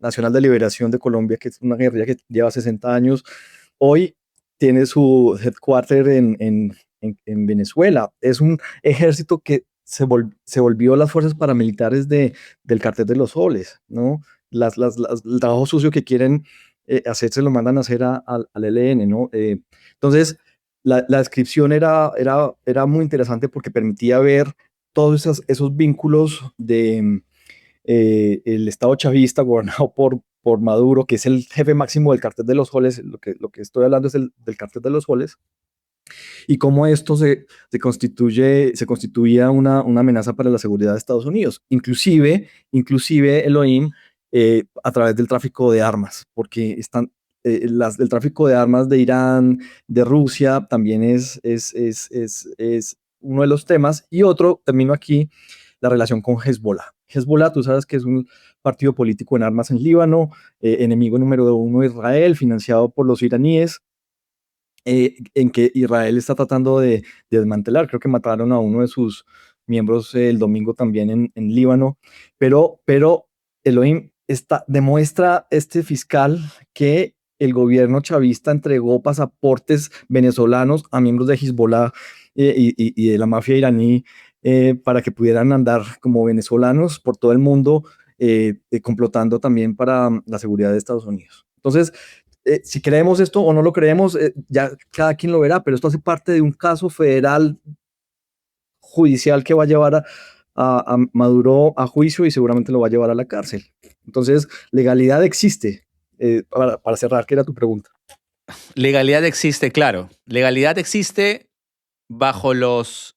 Nacional de Liberación de Colombia, que es una guerrilla que lleva 60 años, hoy tiene su headquarter en Venezuela. Es un ejército que se volvió las fuerzas paramilitares del Cartel de los Soles, ¿no? El trabajo sucio que quieren hacer se lo mandan a hacer al ELN, ¿no? Entonces, la descripción era muy interesante porque permitía ver todos esos vínculos de el Estado chavista gobernado por Maduro, que es el jefe máximo del Cartel de los Soles. Lo que estoy hablando es del Cartel de los Soles, y cómo esto se constituía una amenaza para la seguridad de Estados Unidos, inclusive Elohim, a través del tráfico de armas, porque el tráfico de armas de Irán, de Rusia, también es uno de los temas. Y otro, termino aquí, la relación con Hezbollah. Hezbollah, tú sabes que es un partido político en armas en Líbano, enemigo número uno de Israel, financiado por los iraníes, en que Israel está tratando de desmantelar. Creo que mataron a uno de sus miembros el domingo también en Líbano, pero Elohim demuestra este fiscal que el gobierno chavista entregó pasaportes venezolanos a miembros de Hezbollah y de la mafia iraní, para que pudieran andar como venezolanos por todo el mundo, complotando también para la seguridad de Estados Unidos. Entonces, si creemos esto o no lo creemos, ya cada quien lo verá, pero esto hace parte de un caso federal judicial que va a llevar a Maduro a juicio y seguramente lo va a llevar a la cárcel. Entonces, legalidad existe. Para cerrar, ¿qué era tu pregunta? Legalidad existe, claro. Legalidad existe bajo los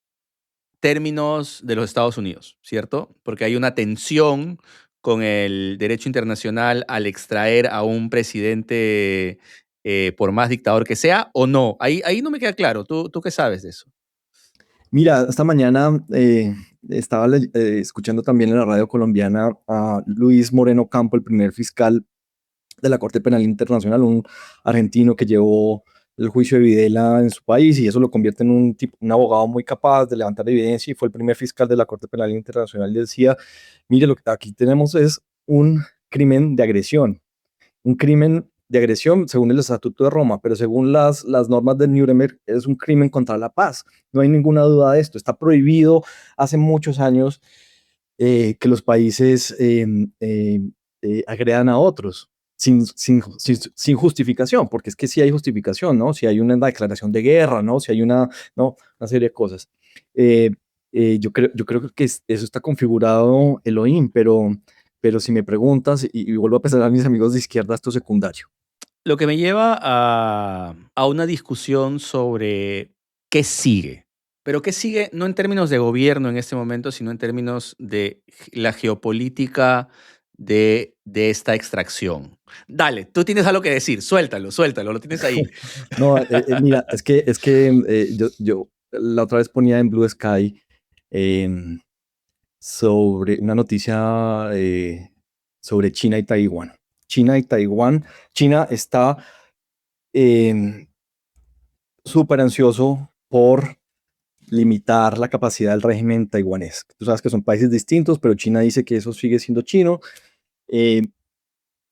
términos de los Estados Unidos, ¿cierto? Porque hay una tensión con el derecho internacional al extraer a un presidente, por más dictador que sea, o no. Ahí no me queda claro. ¿Tú qué sabes de eso? Mira, esta mañana estaba escuchando también en la radio colombiana a Luis Moreno Campo, el primer fiscal de la Corte Penal Internacional, un argentino que llevó el juicio de Videla en su país, y eso lo convierte en un abogado muy capaz de levantar evidencia, y fue el primer fiscal de la Corte Penal Internacional. Y decía, mire, lo que aquí tenemos es un crimen de agresión, un crimen de agresión según el Estatuto de Roma, pero según las normas de Nuremberg es un crimen contra la paz. No hay ninguna duda de esto. Está prohibido hace muchos años que los países agredan a otros sin justificación, porque es que sí hay justificación, ¿no? Si hay una declaración de guerra, ¿no? Si hay ¿no? Una serie de cosas. Eh, yo creo que eso está configurado Elohim, pero si me preguntas, y vuelvo a pensar a mis amigos de izquierda, esto es secundario. Lo que me lleva a una discusión sobre qué sigue. Pero qué sigue no en términos de gobierno en este momento, sino en términos de la geopolítica de esta extracción. Dale, tú tienes algo que decir, suéltalo, lo tienes ahí. No, mira, es que yo la otra vez ponía en Blue Sky em, sobre una noticia sobre China y Taiwán. China y Taiwán. China está em, súper ansioso por limitar la capacidad del régimen taiwanés. Tú sabes que son países distintos, pero China dice que eso sigue siendo chino. Eh,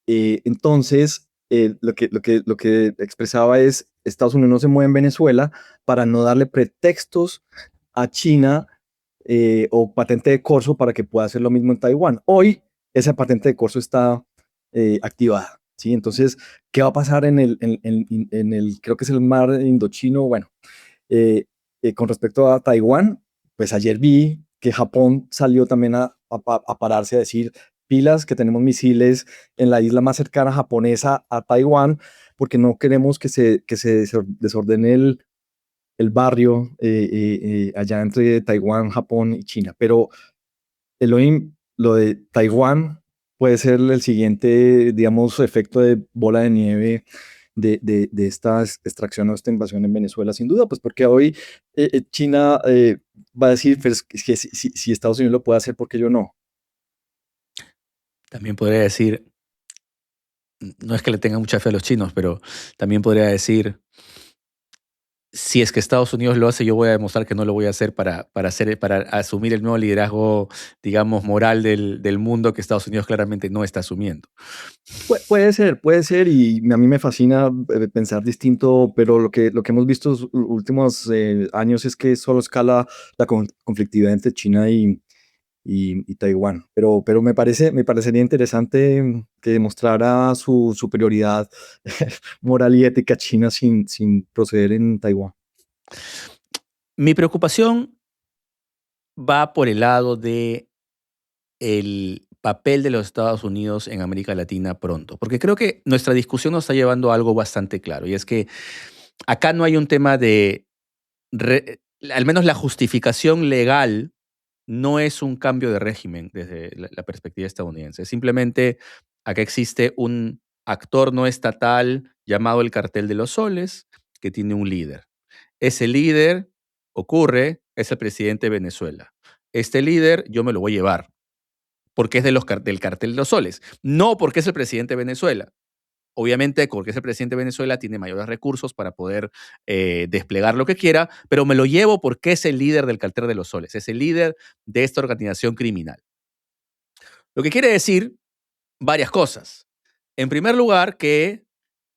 entonces, lo que expresaba es, Estados Unidos no se mueve en Venezuela para no darle pretextos a China o patente de corso para que pueda hacer lo mismo en Taiwán. Hoy esa patente de corso está activada. ¿Sí? Entonces, ¿qué va a pasar en el, creo que es el mar indochino? Bueno, con respecto a Taiwán, pues ayer vi que Japón salió también a pararse a decir pilas, que tenemos misiles en la isla más cercana japonesa a Taiwán, porque no queremos que se desordene el barrio allá entre Taiwán, Japón y China. Pero Elohim, lo de Taiwán puede ser el siguiente, digamos, efecto de bola de nieve de esta extracción o esta invasión en Venezuela, sin duda, pues porque hoy China va a decir, pues, que si Estados Unidos lo puede hacer, ¿por qué yo no? También podría decir, no es que le tenga mucha fe a los chinos, pero también podría decir, si es que Estados Unidos lo hace, yo voy a demostrar que no lo voy a hacer para asumir el nuevo liderazgo, digamos, moral del mundo que Estados Unidos claramente no está asumiendo. Puede ser, y a mí me fascina pensar distinto, pero lo que hemos visto los últimos años es que solo escala la conflictividad entre China y Taiwán. Pero me parecería interesante que demostrara su superioridad moral y ética China sin proceder en Taiwán. Mi preocupación va por el lado de el papel de los Estados Unidos en América Latina pronto, porque creo que nuestra discusión nos está llevando a algo bastante claro, y es que acá no hay un tema de, al menos la justificación legal no es un cambio de régimen desde la perspectiva estadounidense. Simplemente acá existe un actor no estatal llamado el Cartel de los Soles, que tiene un líder. Ese líder es el presidente de Venezuela. Este líder yo me lo voy a llevar porque es del Cartel de los Soles, no porque es el presidente de Venezuela. Obviamente, porque es el presidente de Venezuela, tiene mayores recursos para poder desplegar lo que quiera, pero me lo llevo porque es el líder del Cartel de los Soles, es el líder de esta organización criminal. Lo que quiere decir varias cosas. En primer lugar, que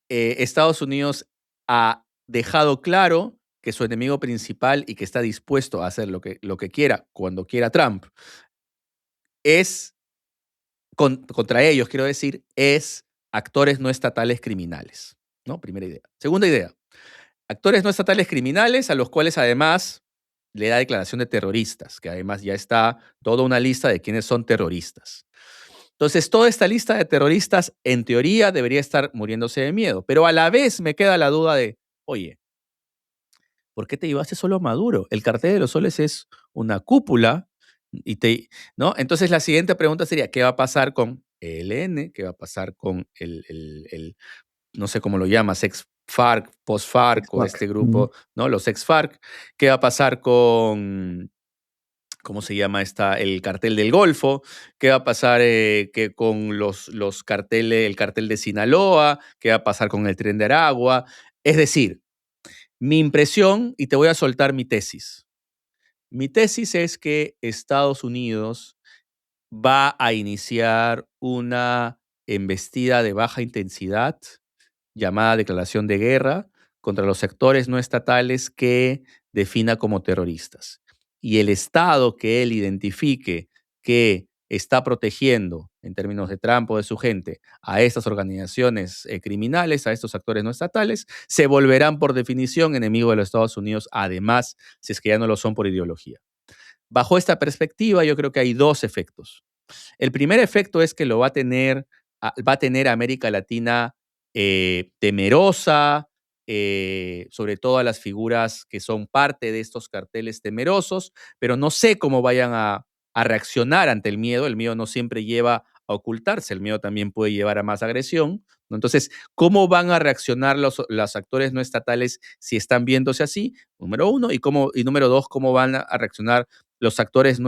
Estados Unidos ha dejado claro que su enemigo principal y que está dispuesto a hacer lo que quiera cuando quiera Trump es, contra ellos, quiero decir, es actores no estatales criminales. ¿No? Primera idea. Segunda idea, actores no estatales criminales a los cuales además le da declaración de terroristas, que además ya está toda una lista de quiénes son terroristas. Entonces, toda esta lista de terroristas, en teoría, debería estar muriéndose de miedo, pero a la vez me queda la duda de, oye, ¿por qué te llevaste solo a Maduro? El Cartel de los Soles es una cúpula ¿no? Entonces, la siguiente pregunta sería, ¿qué va a pasar con ELN? ¿Qué va a pasar con no sé cómo lo llamas, ex-FARC, post-FARC o Ex-FARC. este grupo, ¿no? Los ex-FARC. ¿Qué va a pasar con, ¿cómo se llama el cartel del Golfo? ¿Qué va a pasar con los carteles, el cartel de Sinaloa? ¿Qué va a pasar con el Tren de Aragua? Es decir, mi impresión, y te voy a soltar mi tesis. Mi tesis es que Estados Unidos va a iniciar una embestida de baja intensidad llamada declaración de guerra contra los sectores no estatales que defina como terroristas. Y el Estado que él identifique que está protegiendo, en términos de Trump o de su gente, a estas organizaciones criminales, a estos actores no estatales, se volverán por definición enemigos de los Estados Unidos, además, si es que ya no lo son por ideología. Bajo esta perspectiva, yo creo que hay dos efectos. El primer efecto es que va a tener a América Latina temerosa, sobre todo a las figuras que son parte de estos carteles temerosos, pero no sé cómo vayan a reaccionar ante el miedo. El miedo no siempre lleva a ocultarse, el miedo también puede llevar a más agresión, ¿no? Entonces, ¿cómo van a reaccionar los actores no estatales si están viéndose así? Número uno. Y número dos, ¿cómo van a reaccionar los actores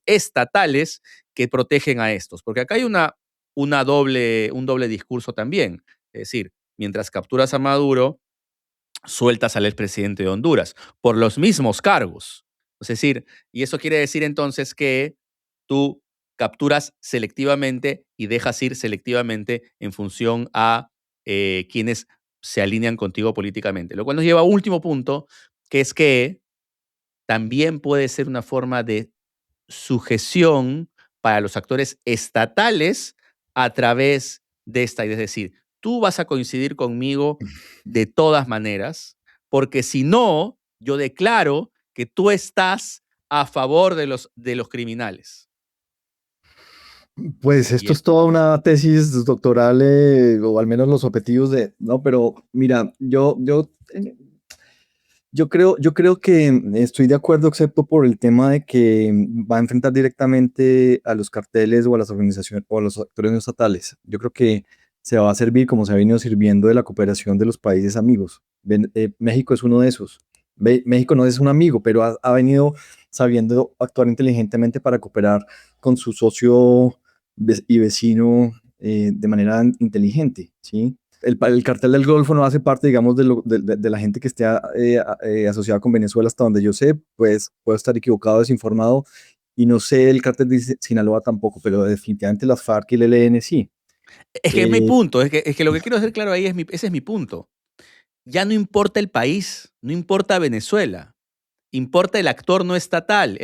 estatales que protegen a estos? Porque acá hay un doble discurso también. Es decir, mientras capturas a Maduro, sueltas al expresidente de Honduras por los mismos cargos. Es decir, y eso quiere decir entonces que tú capturas selectivamente y dejas ir selectivamente en función a quienes se alinean contigo políticamente. Lo cual nos lleva a un último punto, que es que también puede ser una forma de sujeción para los actores estatales a través de esta idea. Es decir, tú vas a coincidir conmigo de todas maneras, porque si no, yo declaro que tú estás a favor de los criminales. Pues esto Y es toda una tesis doctoral, o al menos los objetivos de, no, pero mira, yo creo que estoy de acuerdo, excepto por el tema de que va a enfrentar directamente a los carteles o a las organizaciones o a los actores no estatales. Yo creo que se va a servir como se ha venido sirviendo de la cooperación de los países amigos. México es uno de esos. México no es un amigo, pero ha venido sabiendo actuar inteligentemente para cooperar con su socio y vecino, de manera inteligente, ¿sí? El cartel del Golfo no hace parte, digamos, de la gente que esté asociada con Venezuela, hasta donde yo sé. Pues puedo estar equivocado, desinformado, y no sé el cartel de Sinaloa tampoco, pero definitivamente las FARC y el ELN sí. es que es mi Eh, punto, es que lo que quiero hacer claro ahí ese es mi punto. Ya no importa el país, no importa Venezuela. Importa el actor no estatal,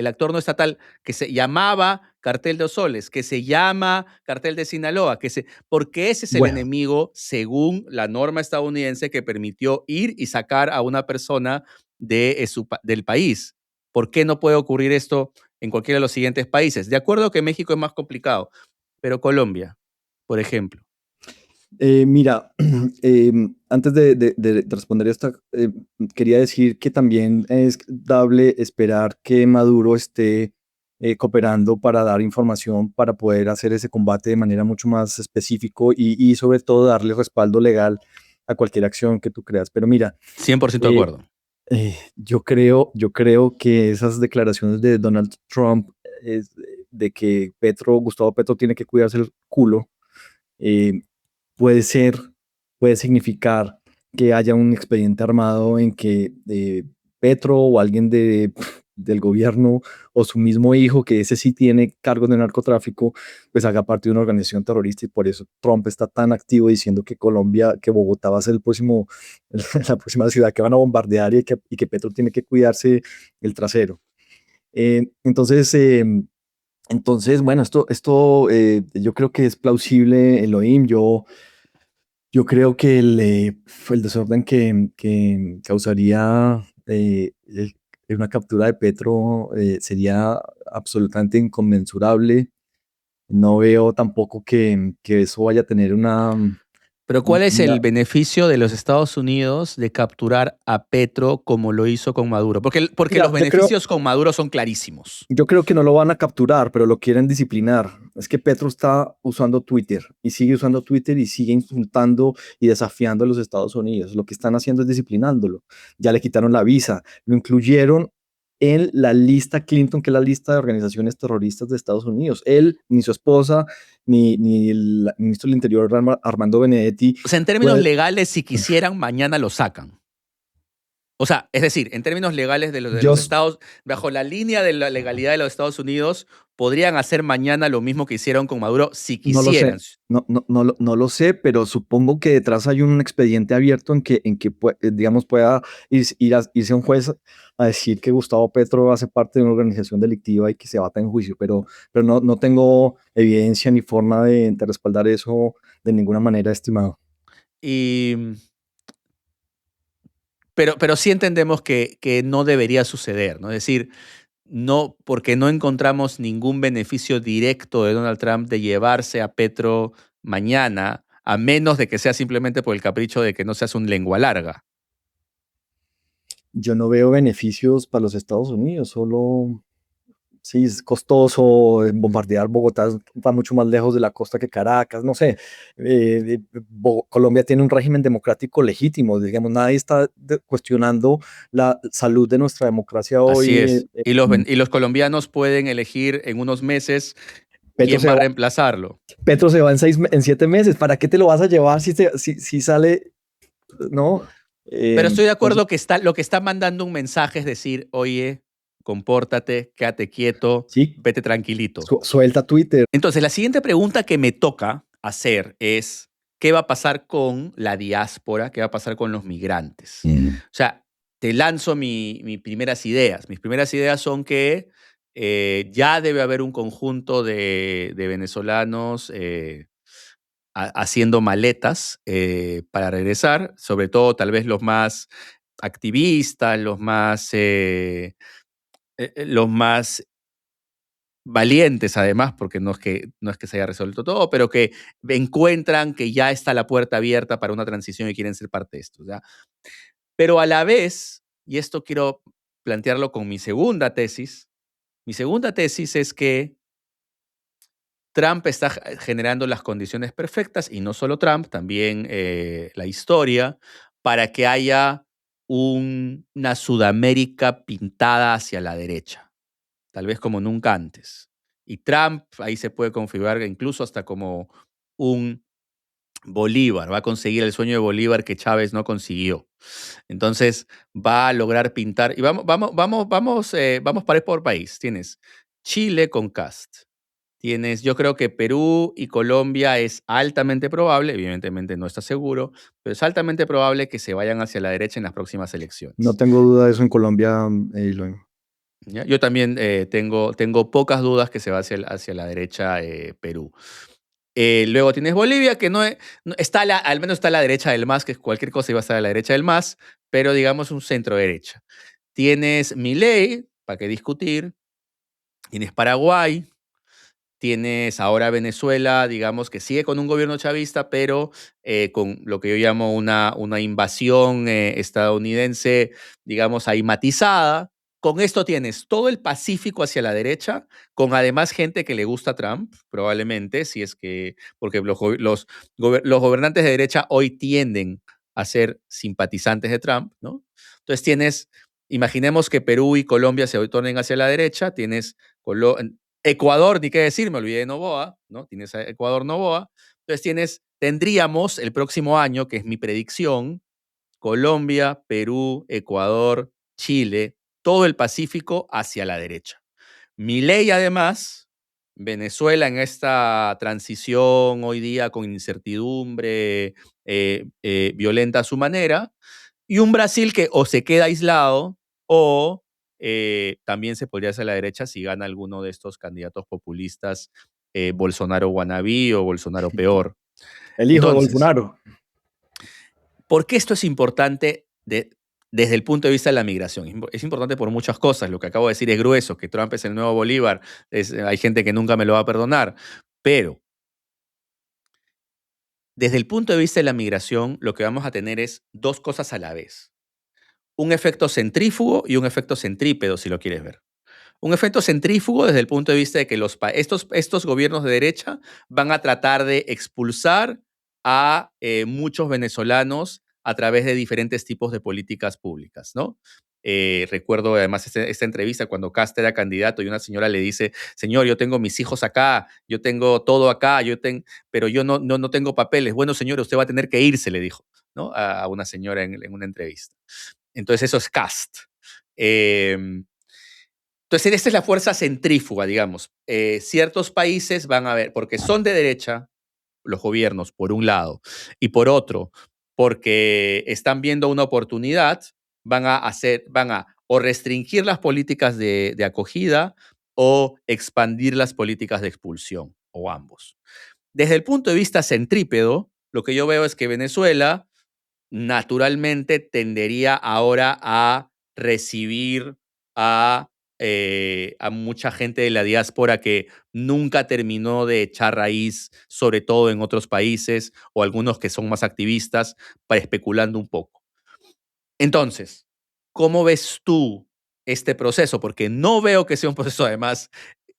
que se llamaba Cartel de Osoles, que se llama Cartel de Sinaloa, porque ese es el bueno, enemigo según la norma estadounidense que permitió ir y sacar a una persona del país. ¿Por qué no puede ocurrir esto en cualquiera de los siguientes países? De acuerdo que México es más complicado, pero Colombia, por ejemplo. mira, antes de responder esta, quería decir que también es dable esperar que Maduro esté cooperando para dar información para poder hacer ese combate de manera mucho más específico, y sobre todo darle respaldo legal a cualquier acción que tú creas. Pero mira, 100% de eh, acuerdo. yo creo que esas declaraciones de Donald Trump, de que Gustavo Petro tiene que cuidarse el culo, eh, puede ser, puede significar que haya un expediente armado en que Petro o alguien del gobierno, o su mismo hijo, que ese sí tiene cargos de narcotráfico, pues haga parte de una organización terrorista. Y por eso Trump está tan activo diciendo que Colombia, que Bogotá va a ser la próxima ciudad que van a bombardear, y que Petro tiene que cuidarse el trasero. Entonces, bueno, yo creo que es plausible, Elohim. Yo creo que el desorden que causaría una captura de Petro sería absolutamente inconmensurable. No veo tampoco que eso vaya a tener Pero ¿cuál es una- el beneficio de los Estados Unidos de capturar a Petro como lo hizo con Maduro? Porque Mira, los beneficios con Maduro son clarísimos. yo creo que no lo van a capturar, pero lo quieren disciplinar. Es que Petro está usando Twitter y sigue usando Twitter y sigue insultando y desafiando a los Estados Unidos. Lo que están haciendo es disciplinándolo. Ya le quitaron la visa, lo incluyeron en la lista Clinton, que es la lista de organizaciones terroristas de Estados Unidos. Él, ni su esposa, ni el ministro del Interior, Armando Benedetti, O sea, en términos puede. legales, si quisieran, mañana lo sacan. O sea, es decir, en términos legales de Yo los estados, bajo la línea de la legalidad de los Estados Unidos, podrían hacer mañana lo mismo que hicieron con Maduro si no lo quisieran. sé, no lo sé, pero supongo que detrás hay un expediente abierto digamos, pueda irse a un juez a decir que Gustavo Petro hace parte de una organización delictiva y que se bata en juicio, pero no tengo evidencia ni forma de respaldar eso de ninguna manera, estimado. Y, pero sí entendemos que no debería suceder, ¿no? Es decir, no, porque no encontramos ningún beneficio directo de Donald Trump de llevarse a Petro mañana, a menos de que sea simplemente por el capricho de que no seas un lengua larga. Yo no veo beneficios para los Estados Unidos, solo. Sí, es costoso. Bombardear Bogotá va mucho más lejos de la costa que Caracas, no sé. Colombia tiene un régimen democrático legítimo, digamos, nadie está cuestionando la salud de nuestra democracia Así hoy. es. Y los colombianos pueden elegir en unos meses Petro quién se va a va, reemplazarlo. Petro se va en 7 meses. ¿Para qué te lo vas a llevar si sale, no? Pero estoy de Entonces, acuerdo que lo que está mandando un mensaje es decir, oye, compórtate, quédate quieto, sí, vete tranquilito. suelta Twitter. Entonces, la siguiente pregunta que me toca hacer es, ¿qué va a pasar con la diáspora? ¿Qué va a pasar con los migrantes? O sea, te lanzo mis primeras ideas. Mis primeras ideas son que ya debe haber un conjunto de venezolanos haciendo maletas para regresar, sobre todo tal vez los más activistas, los más valientes además, porque no es que se haya resuelto todo, pero que encuentran que ya está la puerta abierta para una transición y quieren ser parte de esto. ¿Ya? Pero a la vez, y esto quiero plantearlo con mi segunda tesis es que Trump está generando las condiciones perfectas, y no solo Trump, también la historia, para que haya una Sudamérica pintada hacia la derecha, tal vez como nunca antes. Y Trump ahí se puede configurar incluso hasta como un Bolívar, va a conseguir el sueño de Bolívar que Chávez no consiguió. Entonces va a lograr pintar, y vamos país por país. Tienes Chile con Cast. Yo creo que Perú y Colombia es altamente probable, evidentemente no está seguro, pero es altamente probable que se vayan hacia la derecha en las próximas No elecciones. tengo duda de eso en Colombia, Elon. ¿Ya? Yo también tengo pocas dudas que se va hacia la derecha Perú. Luego tienes Bolivia, que al menos está a la derecha del MAS, que cualquier cosa iba a estar a la derecha del MAS, pero digamos un centro derecha. Tienes Milei, para qué discutir. Tienes Paraguay. Tienes ahora Venezuela, digamos que sigue con un gobierno chavista, pero con lo que yo llamo una invasión estadounidense, digamos, ahí matizada. Con esto tienes todo el Pacífico hacia la derecha, con además gente que le gusta a Trump, probablemente, si es que, porque los gobernantes de derecha hoy tienden a ser simpatizantes de Trump, ¿no? Entonces imaginemos que Perú y Colombia se tornen hacia la derecha, tienes Ecuador, ni qué decir, me olvidé de Noboa, ¿no? Tienes a Ecuador, Noboa. Entonces tendríamos el próximo año, que es mi predicción, Colombia, Perú, Ecuador, Chile, todo el Pacífico hacia la derecha. Milei, además, Venezuela en esta transición hoy día con incertidumbre violenta a su manera, y un Brasil que o se queda aislado o también se podría hacer a la derecha si gana alguno de estos candidatos populistas, Bolsonaro wannabe o Bolsonaro peor. El hijo de Entonces, Bolsonaro. ¿por qué esto es importante desde el punto de vista de la migración? Es importante por muchas cosas. Lo que acabo de decir es grueso, que Trump es el nuevo Bolívar. Hay gente que nunca me lo va a perdonar. Pero desde el punto de vista de la migración, lo que vamos a tener es dos cosas a la vez. Un efecto centrífugo y un efecto centrípedo, si lo quieres ver. Un efecto centrífugo desde el punto de vista de que estos gobiernos de derecha van a tratar de expulsar a muchos venezolanos a través de diferentes tipos de políticas públicas, ¿no? Recuerdo además esta entrevista cuando Kast era candidato y una señora le dice, señor, yo tengo mis hijos acá, yo tengo todo acá, pero yo no tengo papeles. Bueno, señor, usted va a tener que irse, le dijo, ¿no? A una señora en una entrevista. Entonces eso es Kast. Entonces, esta es la fuerza centrífuga, digamos. Ciertos países van a ver, porque son de derecha, los gobiernos, por un lado, y por otro, porque están viendo una oportunidad, van a o restringir las políticas de acogida o expandir las políticas de expulsión, o ambos. Desde el punto de vista centrípedo, lo que yo veo es que Venezuela naturalmente tendería ahora a recibir a, a mucha gente de la diáspora que nunca terminó de echar raíz, sobre todo en otros países, o algunos que son más activistas, para especulando un poco. Entonces, ¿cómo ves tú este proceso? Porque no veo que sea un proceso además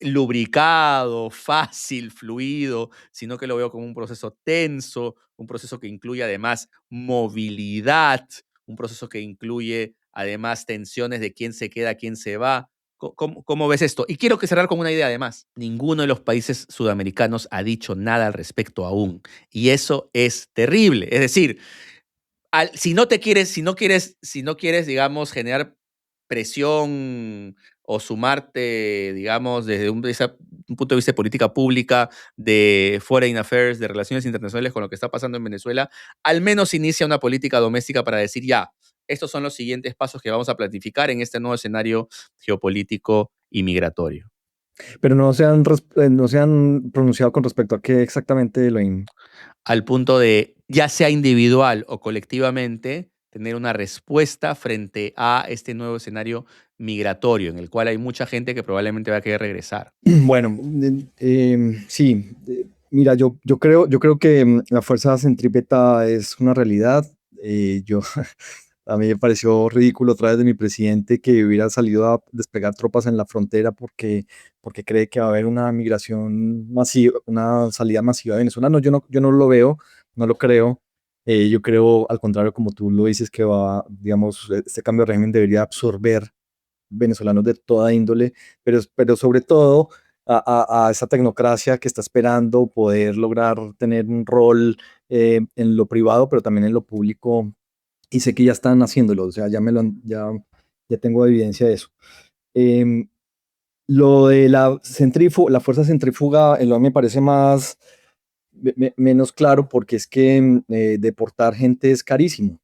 lubricado, fácil, fluido, sino que lo veo como un proceso tenso, un proceso que incluye además movilidad, un proceso que incluye además tensiones de quién se queda, quién se va. ¿Cómo ves esto? Y quiero que cerrar con una idea además. Ninguno de los países sudamericanos ha dicho nada al respecto aún. Y eso es terrible. Es decir, si no quieres, digamos, generar presión o sumarte, digamos, desde un punto de vista de política pública, de foreign affairs, de relaciones internacionales con lo que está pasando en Venezuela, al menos inicia una política doméstica para decir, ya, estos son los siguientes pasos que vamos a planificar en este nuevo escenario geopolítico y migratorio. Pero no se han pronunciado con respecto a qué exactamente lo... Al punto de, ya sea individual o colectivamente, tener una respuesta frente a este nuevo escenario migratorio, en el cual hay mucha gente que probablemente va a querer regresar. Bueno, sí, mira, yo creo que la fuerza centrípeta es una realidad. A mí me pareció ridículo otra vez de mi presidente que hubiera salido a desplegar tropas en la frontera porque cree que va a haber una migración masiva, una salida masiva de Venezuela. No, yo no lo veo, no lo creo. Yo creo, al contrario, como tú lo dices, que va, digamos, este cambio de régimen debería absorber venezolanos de toda índole, pero sobre todo a esa tecnocracia que está esperando poder lograr tener un rol en lo privado, pero también en lo público, y sé que ya están haciéndolo, o sea, ya tengo evidencia de eso. Em, lo de la fuerza centrífuga, lo me parece menos claro porque es que deportar gente es carísimo.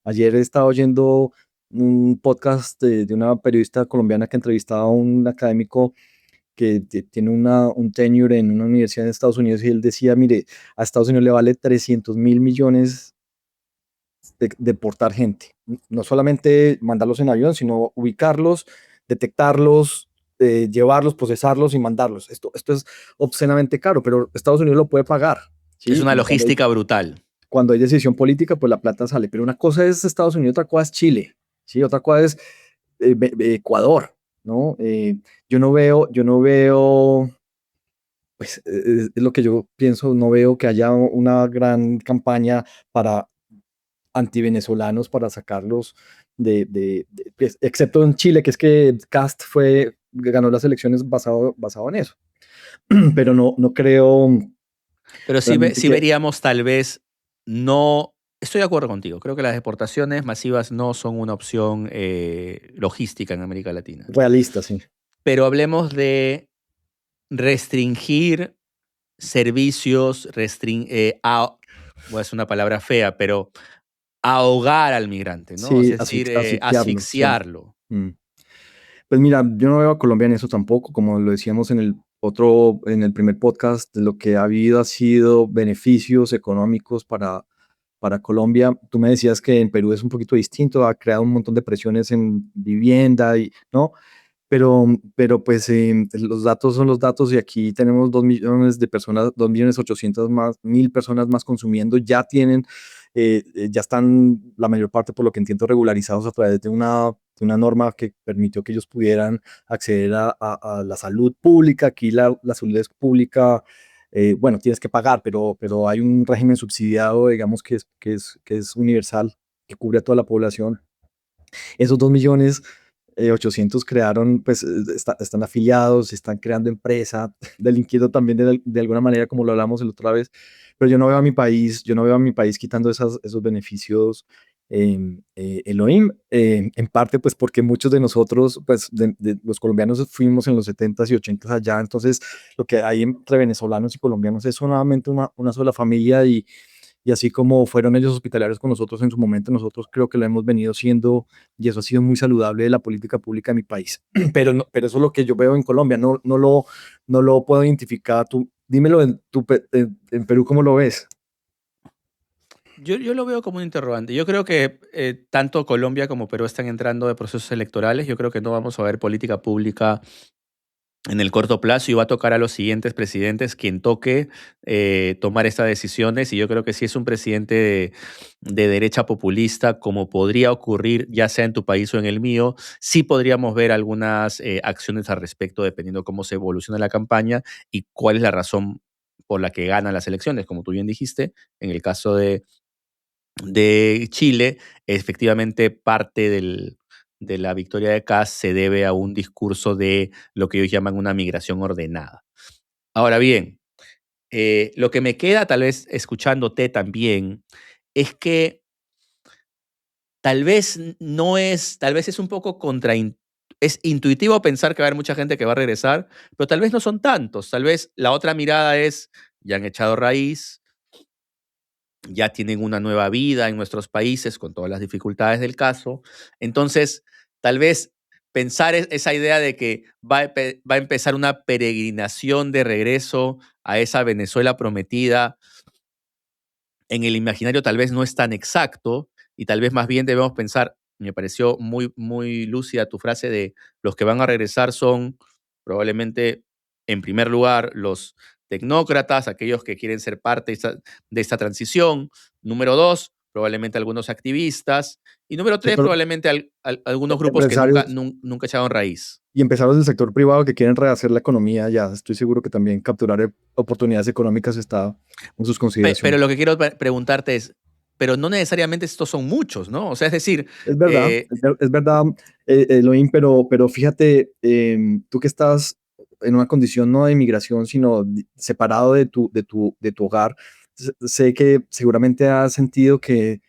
Ayer estaba oyendo un podcast de una periodista colombiana que entrevistaba a un académico que tiene un tenure en una universidad en Estados Unidos y él decía, mire, a Estados Unidos le vale 300.000 millones deportar gente. No solamente mandarlos en avión, sino ubicarlos, detectarlos, llevarlos, procesarlos y mandarlos. Esto es obscenamente caro, pero Estados Unidos lo puede pagar. Es ¿Sí? una logística brutal. Cuando hay decisión política, pues la plata sale. Pero una cosa es Estados Unidos, otra cosa es Chile, ¿sí? Otra cosa es Ecuador, ¿no? Yo no veo, pues es lo que yo pienso, no veo que haya una gran campaña para antivenezolanos para sacarlos pues, excepto en Chile, que es que Cast ganó las elecciones basado en eso. Pero no creo Pero realmente sí que veríamos tal vez no... Estoy de acuerdo contigo. Creo que las deportaciones masivas no son una opción logística en América Latina. realista, sí. Pero hablemos de restringir servicios, voy a decir una palabra fea, pero ahogar al migrante, ¿no? Es Sí, decir, asfixiarlo, sí. asfixiarlo. Mm. Pues mira, yo no veo a Colombia en eso tampoco, como lo decíamos en el primer podcast, lo que ha habido ha sido beneficios económicos para Colombia. Tú me decías que en Perú es un poquito distinto, ha creado un montón de presiones en vivienda, ¿no? Pero pues los datos son los datos y aquí tenemos 2 millones de personas, 2.800.000 personas más consumiendo, ya están la mayor parte, por lo que entiendo, regularizados a través de una norma que permitió que ellos pudieran acceder a la salud pública. Aquí la salud es pública, bueno, tienes que pagar, pero hay un régimen subsidiado, digamos, que es universal, que cubre a toda la población. Esos 2.800.000 crearon, pues están afiliados, están creando empresa, delinquiendo también de alguna manera, como lo hablamos la otra vez, pero yo no veo a mi país quitando esos beneficios. Elohim, en parte pues porque muchos de nosotros, pues de los colombianos fuimos en los 70s y 80s allá, entonces lo que hay entre venezolanos y colombianos es solamente una sola familia y así como fueron ellos hospitalarios con nosotros en su momento, nosotros creo que lo hemos venido siendo y eso ha sido muy saludable de la política pública de mi país. Pero eso es lo que yo veo en Colombia, no lo puedo identificar. Tú, dímelo en Perú, ¿cómo lo ves? Yo lo veo como un interrogante. Yo creo que tanto Colombia como Perú están entrando de procesos electorales. Yo creo que no vamos a ver política pública en el corto plazo y va a tocar a los siguientes presidentes quien toque tomar estas decisiones. Y yo creo que si es un presidente de derecha populista, como podría ocurrir ya sea en tu país o en el mío, sí podríamos ver algunas acciones al respecto dependiendo cómo se evoluciona la campaña y cuál es la razón por la que ganan las elecciones. Como tú bien dijiste, en el caso de Chile, efectivamente parte de la victoria de Kast se debe a un discurso de lo que ellos llaman una migración ordenada. Ahora bien, lo que me queda tal vez escuchándote también es que tal vez no es, tal vez es un poco es intuitivo pensar que va a haber mucha gente que va a regresar, pero tal vez no son tantos. Tal vez la otra mirada es, ya han echado raíz, ya tienen una nueva vida en nuestros países con todas las dificultades del caso. Entonces, tal vez pensar esa idea de que va a empezar una peregrinación de regreso a esa Venezuela prometida en el imaginario tal vez no es tan exacto y tal vez más bien debemos pensar, me pareció muy, muy lúcida tu frase de los que van a regresar son probablemente, en primer lugar, los tecnócratas, aquellos que quieren ser parte de esta transición. Número dos, probablemente algunos activistas. Y número Sí, tres, pero probablemente algunos grupos que empresarios nunca echaron raíz. y empresarios del sector privado que quieren rehacer la economía, ya estoy seguro que también capturar oportunidades económicas está en sus Pero consideraciones. lo que quiero preguntarte es, pero no necesariamente estos son muchos, ¿no? O sea, es decir, Es verdad, eh, es verdad, Elohim, pero fíjate, tú que estás en una condición no de inmigración, sino separado de tu hogar, sé que seguramente has sentido que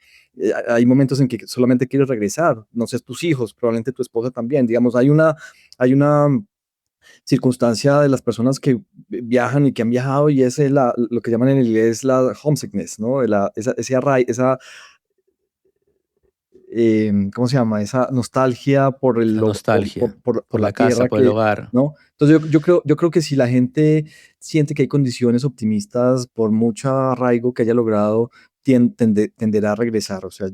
hay momentos en que solamente quieres regresar, no sé, tus hijos, probablemente tu esposa también, digamos, hay una circunstancia de las personas que viajan y que han viajado y es lo que llaman en inglés la homesickness, ¿no? Esa ¿cómo se llama? Esa nostalgia por, esa nostalgia por por la la casa, tierra por el que, hogar. ¿no? Entonces yo creo que si la gente siente que hay condiciones optimistas por mucho arraigo que haya logrado, tenderá a regresar. O sea,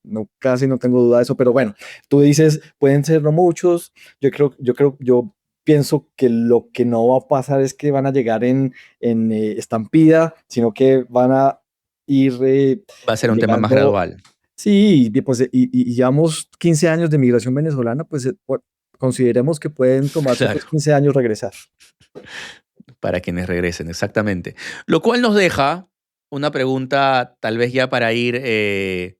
no, casi no tengo duda de eso, pero bueno, tú dices, pueden ser no muchos. Yo pienso que lo que no va a pasar es que van a llegar en estampida, sino que van a ir Va a ser un tema más llegando. gradual Sí, pues, y llevamos 15 años de migración venezolana, pues consideremos que pueden tomarse otros claro, 15 años regresar. para quienes regresen, exactamente. Lo cual nos deja una pregunta, tal vez ya para ir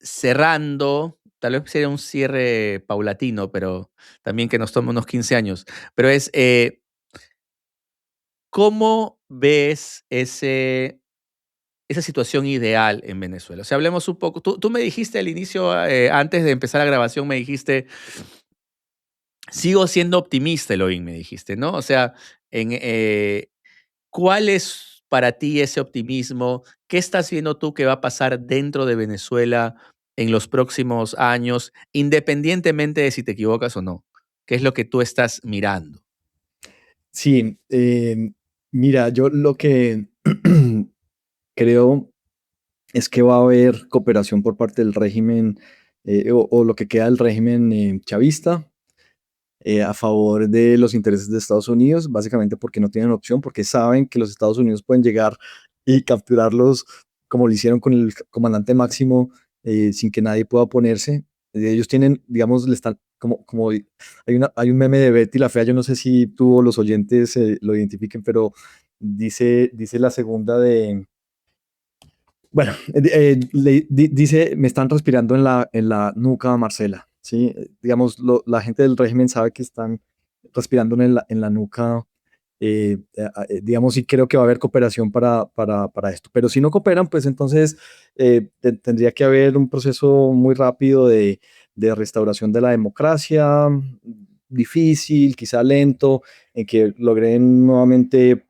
cerrando, tal vez sería un cierre paulatino, pero también que nos tome unos 15 años. Pero es, ¿cómo ves esa situación ideal en Venezuela? O sea, hablemos un poco. Tú me dijiste al inicio, antes de empezar la grabación, me dijiste, sigo siendo optimista, Elohim, me dijiste, ¿no? O sea, ¿cuál es para ti ese optimismo? ¿Qué estás viendo tú que va a pasar dentro de Venezuela en los próximos años, independientemente de si te equivocas o no? ¿Qué es lo que tú estás mirando? Sí, mira, yo lo que creo es que va a haber cooperación por parte del régimen o lo que queda del régimen chavista a favor de los intereses de Estados Unidos, básicamente porque no tienen opción, porque saben que los Estados Unidos pueden llegar y capturarlos como lo hicieron con el comandante Máximo sin que nadie pueda oponerse. Ellos tienen, digamos, le están, hay un meme de Betty la Fea, yo no sé si tú o los oyentes lo identifiquen, pero dice la segunda de, bueno, dice, me están respirando en la nuca, Marcela, ¿sí? Digamos, la gente del régimen sabe que están respirando en la nuca, digamos, y creo que va a haber cooperación para esto. Pero si no cooperan, pues entonces tendría que haber un proceso muy rápido de restauración de la democracia, difícil, quizá lento, en que logren nuevamente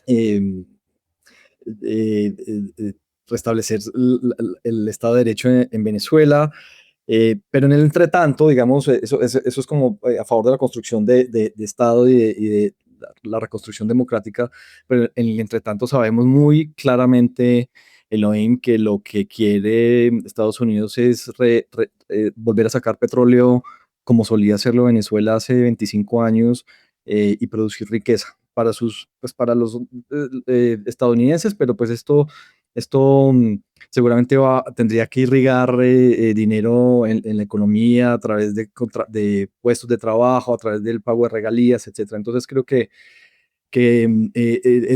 eh, eh, eh, eh, restablecer el Estado de Derecho en Venezuela. Pero en el entretanto, digamos, eso es como a favor de la construcción de Estado y de la reconstrucción democrática, pero en el entretanto sabemos muy claramente, Elohim, que lo que quiere Estados Unidos es volver a sacar petróleo como solía hacerlo Venezuela hace 25 años y producir riqueza para pues para los estadounidenses, pero pues esto seguramente tendría que irrigar dinero en la economía a través de puestos de trabajo, a través del pago de regalías, etcétera. Entonces creo que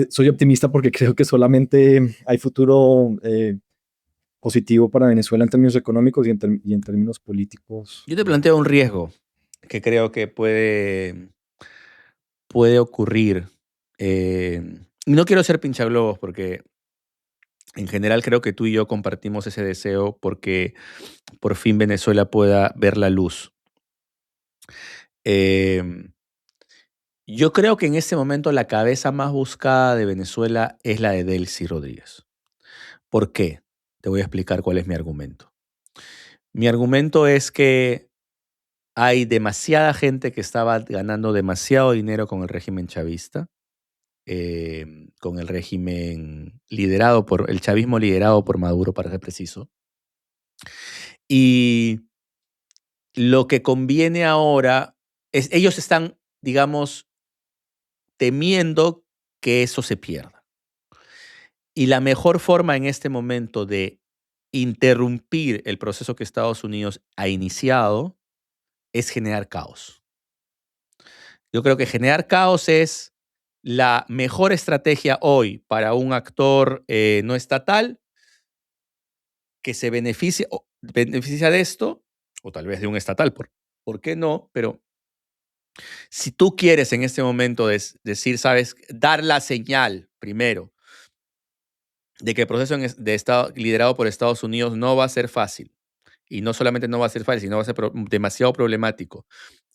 soy optimista porque creo que solamente hay futuro positivo para Venezuela en términos económicos y en términos políticos. Yo te planteo un riesgo que creo que puede ocurrir. Y no quiero ser pinchaglobos porque En general creo que tú y yo compartimos ese deseo porque por fin Venezuela pueda ver la luz. Em, yo creo que en este momento la cabeza más buscada de Venezuela es la de Delcy Rodríguez. ¿Por qué? Te voy a explicar cuál es mi argumento. Mi argumento es que hay demasiada gente que estaba ganando demasiado dinero con el régimen chavista, con el régimen liderado por, el chavismo liderado por Maduro, para ser preciso. Y lo que conviene ahora es, ellos están, digamos, temiendo que eso se pierda. Y la mejor forma en este momento de interrumpir el proceso que Estados Unidos ha iniciado es generar caos. Yo creo que generar caos es la mejor estrategia hoy para un actor no estatal que se beneficia de esto, o tal vez de un estatal, ¿por qué no? Pero si tú quieres en este momento decir, sabes, dar la señal primero de que el proceso de estado, liderado por Estados Unidos no va a ser fácil, y no solamente no va a ser fácil, sino va a ser demasiado problemático.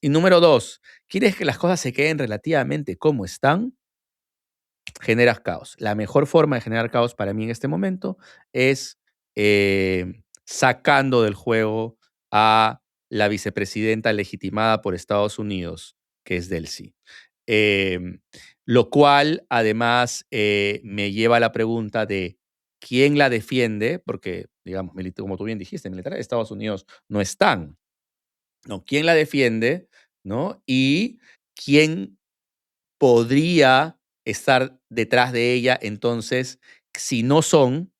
Y número dos, quieres que las cosas se queden relativamente como están, generas caos. La mejor forma de generar caos para mí en este momento es sacando del juego a la vicepresidenta legitimada por Estados Unidos, que es Delcy. Em, lo cual además me lleva a la pregunta de quién la defiende, porque, digamos, como tú bien dijiste, militares de Estados Unidos no están, ¿no? ¿Quién la defiende, ¿no? Y quién podría estar detrás de ella entonces, si no son,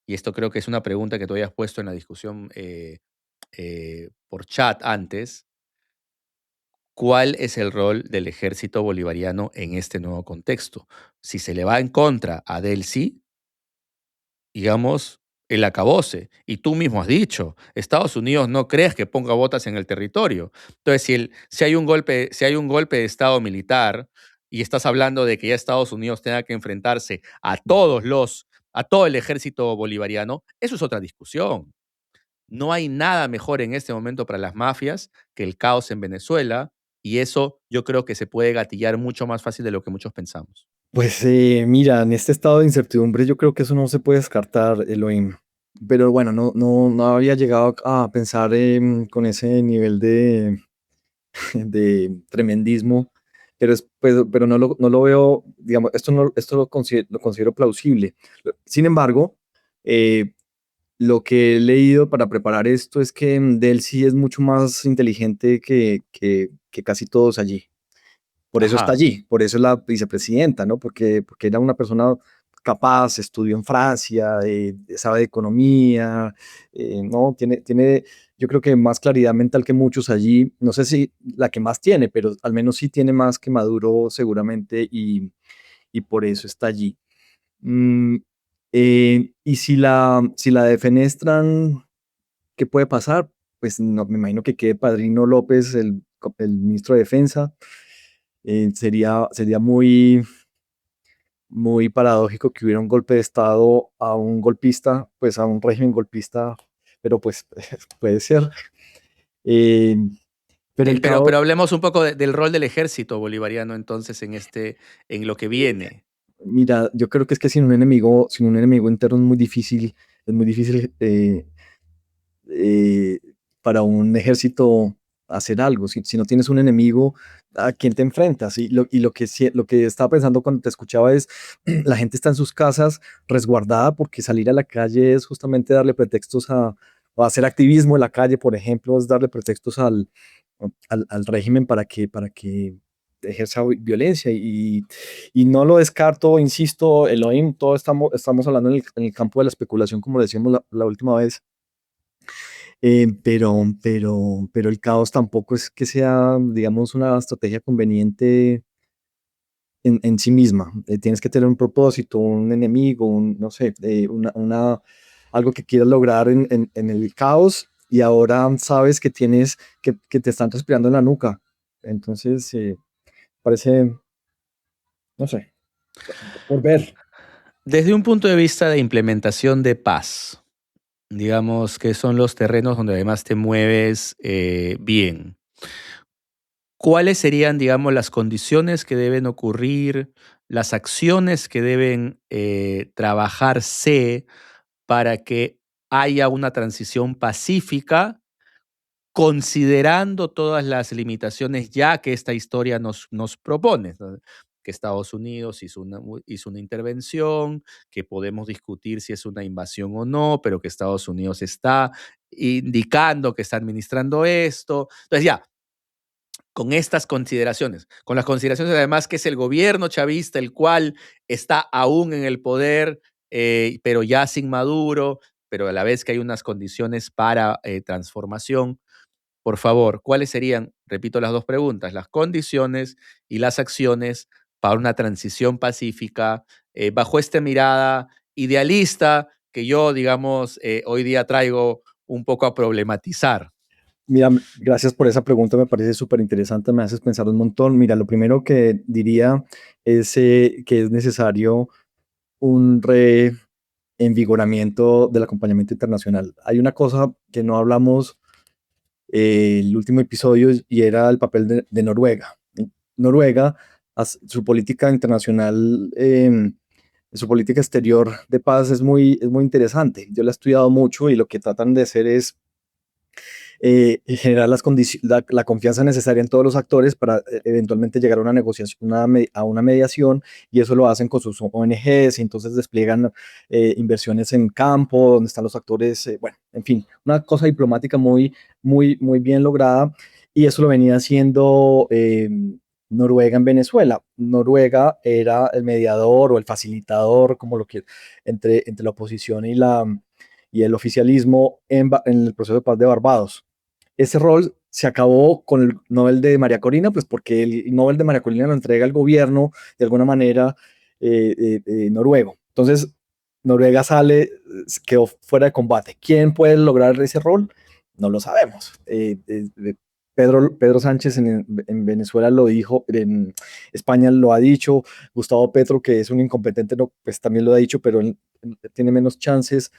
y esto creo que es una pregunta que tú habías puesto en la discusión por chat antes, ¿cuál es el rol del ejército bolivariano en este nuevo contexto? Si se le va en contra a Delcy, digamos, el acabose. Y tú mismo has dicho, Estados Unidos no crees que ponga botas en el territorio. Entonces, si hay un golpe de Estado militar y estás hablando de que ya Estados Unidos tenga que enfrentarse a todo el ejército bolivariano, eso es otra discusión. No hay nada mejor en este momento para las mafias que el caos en Venezuela, y eso yo creo que se puede gatillar mucho más fácil de lo que muchos pensamos. Pues mira, en este estado de incertidumbre yo creo que eso no se puede descartar, Elohim. Pero bueno, no había llegado a pensar con ese nivel de tremendismo, pero no lo veo, digamos, esto lo considero plausible. Sin embargo, eh, lo que he leído para preparar esto es que Delcy es mucho más inteligente que casi todos allí. Por eso está Ajá. allí, por eso es la vicepresidenta, ¿no? Porque era una persona capaz, estudió en Francia, sabe de economía, ¿no? Yo creo que más claridad mental que muchos allí, no sé si la que más tiene, pero al menos sí tiene más que Maduro seguramente y por eso está allí. Mm, y si la defenestran, ¿qué puede pasar? Pues no, me imagino que quede Padrino López, el ministro de Defensa. Sería muy paradójico que hubiera un golpe de Estado a un golpista, pues a un régimen golpista, pero pues puede ser. Eh, pero el caos, Pero hablemos un poco del rol del ejército bolivariano entonces en lo que viene. mira, yo creo que es que sin un enemigo interno es muy difícil eh, para un ejército hacer algo. Si no tienes un enemigo, ¿a quién te enfrentas? Lo que estaba pensando cuando te escuchaba es, la gente está en sus casas resguardada porque salir a la calle es justamente darle pretextos o hacer activismo en la calle, por ejemplo, es darle pretextos al régimen para que ejerza violencia y no lo descarto, insisto, Elohim, todo estamos hablando en el campo de la especulación, como decíamos la última vez. Pero el caos tampoco es que sea, digamos, una estrategia conveniente en sí misma. Tienes que tener un propósito, un enemigo, no sé, algo que quieras lograr en el caos y ahora sabes que que te están respirando en la nuca. Entonces, parece, no sé, por ver. Desde un punto de vista de implementación de paz, digamos que son los terrenos donde además te mueves bien. ¿Cuáles serían, digamos, las condiciones que deben ocurrir, las acciones que deben trabajarse para que haya una transición pacífica, considerando todas las limitaciones ya que esta historia nos propone, ¿no? Que Estados Unidos hizo una intervención, que podemos discutir si es una invasión o no, pero que Estados Unidos está indicando que está administrando esto. Entonces ya, con estas consideraciones, con las consideraciones además que es el gobierno chavista el cual está aún en el poder, pero ya sin Maduro, pero a la vez que hay unas condiciones para transformación. Por favor, ¿cuáles serían, repito las dos preguntas, las condiciones y las acciones para una transición pacífica bajo esta mirada idealista que yo, digamos, hoy día traigo un poco a problematizar? Mira, gracias por esa pregunta, me parece súper interesante, me haces pensar un montón. Mira, lo primero que diría es que es necesario un reenvigoramiento del acompañamiento internacional. Hay una cosa que no hablamos el último episodio y era el papel de Noruega. Noruega, su política internacional, su política exterior de paz es muy interesante. Yo la he estudiado mucho y lo que tratan de hacer es generar la confianza necesaria en todos los actores para eventualmente llegar a una negociación, a una mediación, y eso lo hacen con sus ONGs, y entonces despliegan inversiones en campo, donde están los actores, bueno, en fin, una cosa diplomática muy bien lograda, y eso lo venía haciendo Noruega en Venezuela. Noruega era el mediador o el facilitador, como lo que, entre la oposición y el oficialismo en el proceso de paz de Barbados. Ese rol se acabó con el Nobel de María Corina, pues porque el Nobel de María Corina lo entrega el gobierno de alguna manera noruego. Entonces, Noruega quedó fuera de combate. ¿Quién puede lograr ese rol? No lo sabemos. Pedro Sánchez en Venezuela lo dijo, en España lo ha dicho, Gustavo Petro, que es un incompetente, no, pues también lo ha dicho, pero él tiene menos chances.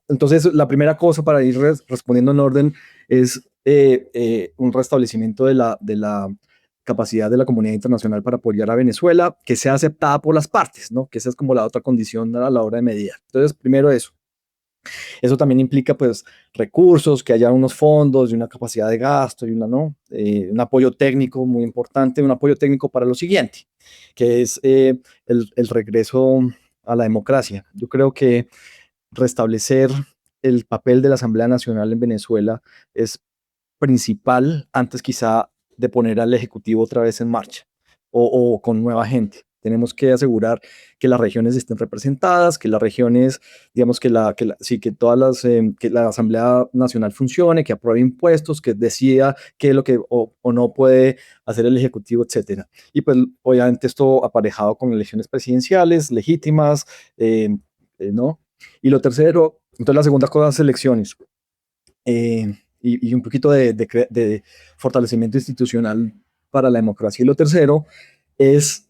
Entonces, la primera cosa para ir respondiendo en orden es un restablecimiento de la capacidad de la comunidad internacional para apoyar a Venezuela, que sea aceptada por las partes, ¿no? Que esa es como la otra condición a la hora de mediar. Entonces, primero eso. Eso también implica, pues, recursos, que haya unos fondos y una capacidad de gasto y ¿no? Un apoyo técnico muy importante, un apoyo técnico para lo siguiente, que es el regreso a la democracia. Yo creo que restablecer el papel de la Asamblea Nacional en Venezuela es principal antes quizá de poner al Ejecutivo otra vez en marcha o con nueva gente. Tenemos que asegurar que las regiones estén representadas, que las regiones, digamos sí, que todas que la Asamblea Nacional funcione, que apruebe impuestos, que decida qué es lo que o no puede hacer el Ejecutivo, etcétera. Y pues obviamente esto aparejado con elecciones presidenciales legítimas, ¿no? Y lo tercero, entonces la segunda cosa es elecciones. Y un poquito de fortalecimiento institucional para la democracia. Y lo tercero es,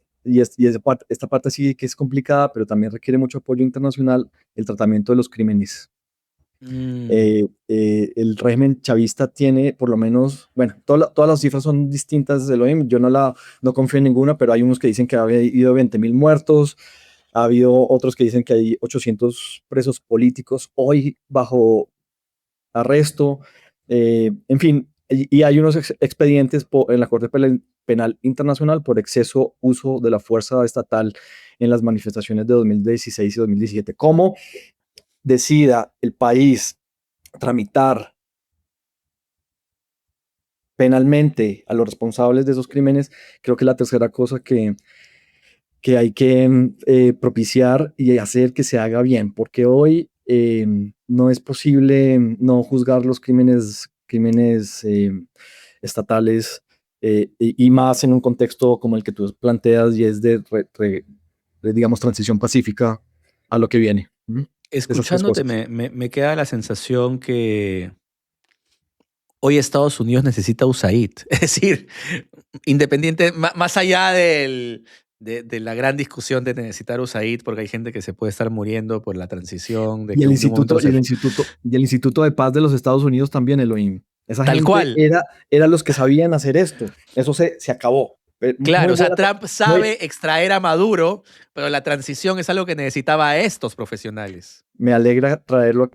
esta parte sí que es complicada, pero también requiere mucho apoyo internacional, el tratamiento de los crímenes. Mm, El régimen chavista tiene por lo menos, bueno, todas las cifras son distintas de lo mismo, yo no confío en ninguna, pero hay unos que dicen que ha habido 20.000 muertos, ha habido otros que dicen que hay 800 presos políticos hoy bajo arresto, en fin, y hay unos expedientes en la Corte Penal Internacional por exceso uso de la fuerza estatal en las manifestaciones de 2016 y 2017. ¿Cómo decida el país tramitar penalmente a los responsables de esos crímenes? Creo que es la tercera cosa que hay que propiciar y hacer que se haga bien, porque hoy no es posible no juzgar los crímenes estatales y más en un contexto como el que tú planteas y es digamos, transición pacífica a lo que viene. ¿Mm? Esas tres Escuchándote cosas. me queda la sensación que hoy Estados Unidos necesita USAID. Es decir, independiente, más allá de la gran discusión de necesitar USAID, porque hay gente que se puede estar muriendo por la transición, de Y que el de un momento a Instituto, y el otro Instituto, y el Instituto de Paz de los Estados Unidos también, Elohim. Esa tal gente cual. era los que sabían hacer esto. Eso se acabó. Muy Claro, o sea, buena. Trump Muy, sabe extraer a Maduro, pero la transición es algo que necesitaba a estos profesionales. me alegra traerlo,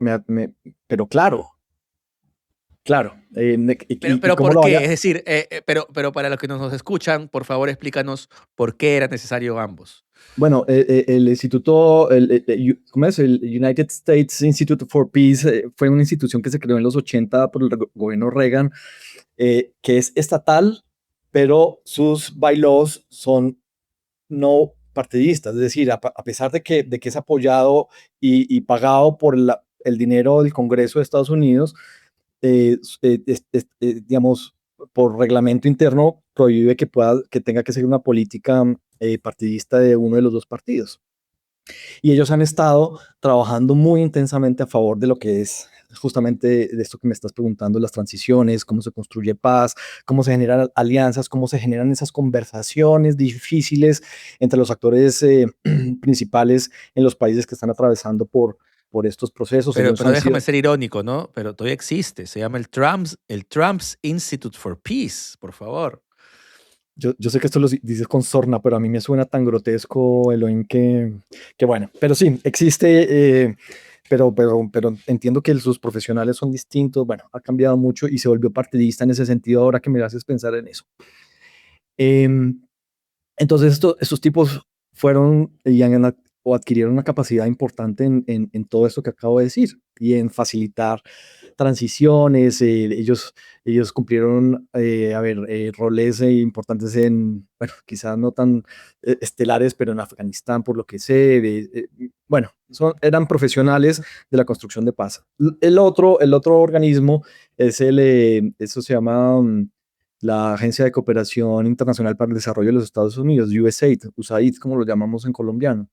pero claro, claro. Y Pero cómo ¿por lo qué? vaya. Es decir, pero para los que nos escuchan, por favor explícanos por qué era necesario ambos. Bueno, el instituto, ¿cómo es? El United States Institute for Peace fue una institución que se creó en los 80 por el gobierno Reagan, que es estatal, pero sus bylaws son no partidistas, es decir, a pesar de que es apoyado y pagado por el dinero del Congreso de Estados Unidos, digamos, por reglamento interno prohíbe que tenga que ser una política partidista de uno de los dos partidos. Y ellos han estado trabajando muy intensamente a favor de lo que es justamente de esto que me estás preguntando, las transiciones, cómo se construye paz, cómo se generan alianzas, cómo se generan esas conversaciones difíciles entre los actores principales en los países que están atravesando por estos procesos. Ellos Pero han déjame sido, ser irónico, ¿no? Pero todavía existe, se llama el Trump's Institute for Peace, por favor. yo sé que esto lo dices con sorna, pero a mí me suena tan grotesco, Elohim, que bueno, pero sí, existe, pero entiendo que sus profesionales son distintos, bueno, ha cambiado mucho y se volvió partidista en ese sentido ahora que me haces pensar en eso. Em, entonces, estos tipos fueron o adquirieron una capacidad importante en todo esto que acabo de decir y en facilitar transiciones. Ellos cumplieron, a ver, roles importantes bueno, quizás no tan estelares, pero en Afganistán, por lo que sé. Bueno, eran profesionales de la construcción de paz. El otro organismo eso se llama la Agencia de Cooperación Internacional para el Desarrollo de los Estados Unidos, USAID, como lo llamamos en colombiano.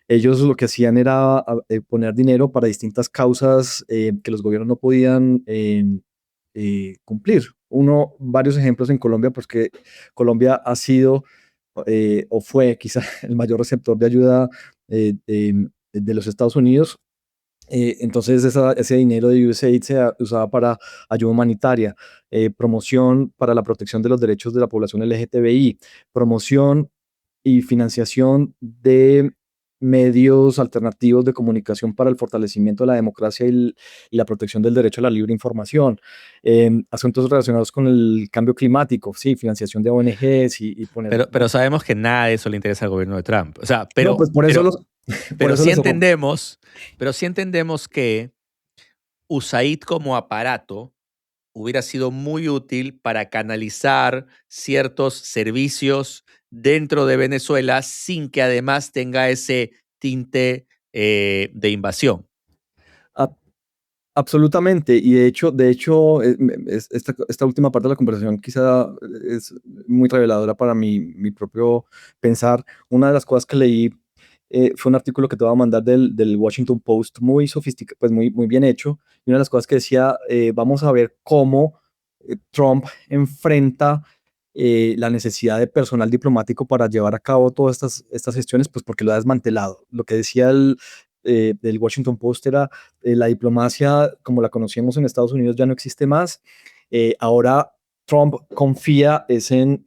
Ellos lo que hacían era poner dinero para distintas causas que los gobiernos no podían cumplir. Varios ejemplos en Colombia, pues que Colombia ha sido o fue quizá el mayor receptor de ayuda de los Estados Unidos. Entonces ese dinero de USAID se usaba para ayuda humanitaria, promoción para la protección de los derechos de la población LGTBI, promoción y financiación de medios alternativos de comunicación para el fortalecimiento de la democracia y la protección del derecho a la libre información, asuntos relacionados con el cambio climático, sí, financiación de ONGs y poner... Pero sabemos que nada de eso le interesa al gobierno de Trump. O sea, No, pues por eso, por pero eso sí les... entendemos, pero sí entendemos que USAID como aparato hubiera sido muy útil para canalizar ciertos servicios dentro de Venezuela sin que además tenga ese tinte de invasión. Absolutamente, y de hecho, esta última parte de la conversación quizá es muy reveladora para mi propio pensar. Una de las cosas que leí fue un artículo que te voy a mandar del Washington Post, muy sofisticado, pues muy bien hecho, y una de las cosas que decía, vamos a ver cómo Trump enfrenta la necesidad de personal diplomático para llevar a cabo todas estas gestiones, pues porque lo ha desmantelado. Lo que decía del Washington Post era la diplomacia como la conocíamos en Estados Unidos ya no existe más. Ahora Trump confía es en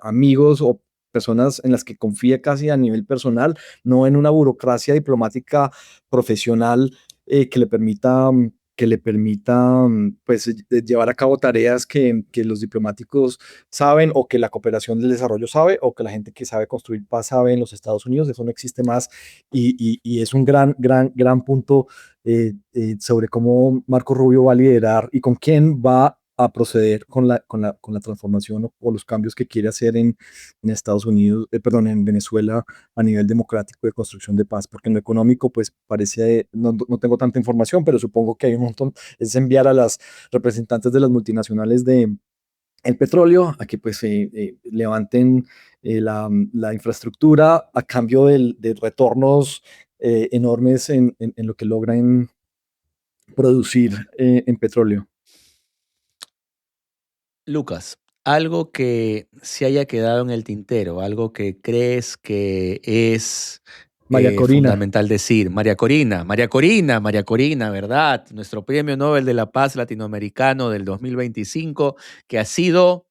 amigos o personas en las que confía casi a nivel personal, no en una burocracia diplomática profesional que le permita pues llevar a cabo tareas que los diplomáticos saben o que la cooperación del desarrollo sabe o que la gente que sabe construir paz sabe en los Estados Unidos. Eso no existe más y es un gran punto sobre cómo Marco Rubio va a liderar y con quién va a proceder con la transformación o los cambios que quiere hacer en Estados Unidos, perdón, en Venezuela a nivel democrático de construcción de paz, porque en lo económico pues parece, no tengo tanta información, pero supongo que hay un montón, es enviar a las representantes de las multinacionales de el petróleo a que pues levanten la infraestructura a cambio de retornos enormes en lo que logran producir en petróleo. Lucas, algo que se haya quedado en el tintero, algo que crees que es María Corina. fundamental decir. María Corina, María Corina, María Corina, ¿verdad? Nuestro Premio Nobel de la Paz Latinoamericano del 2025, que ha sido,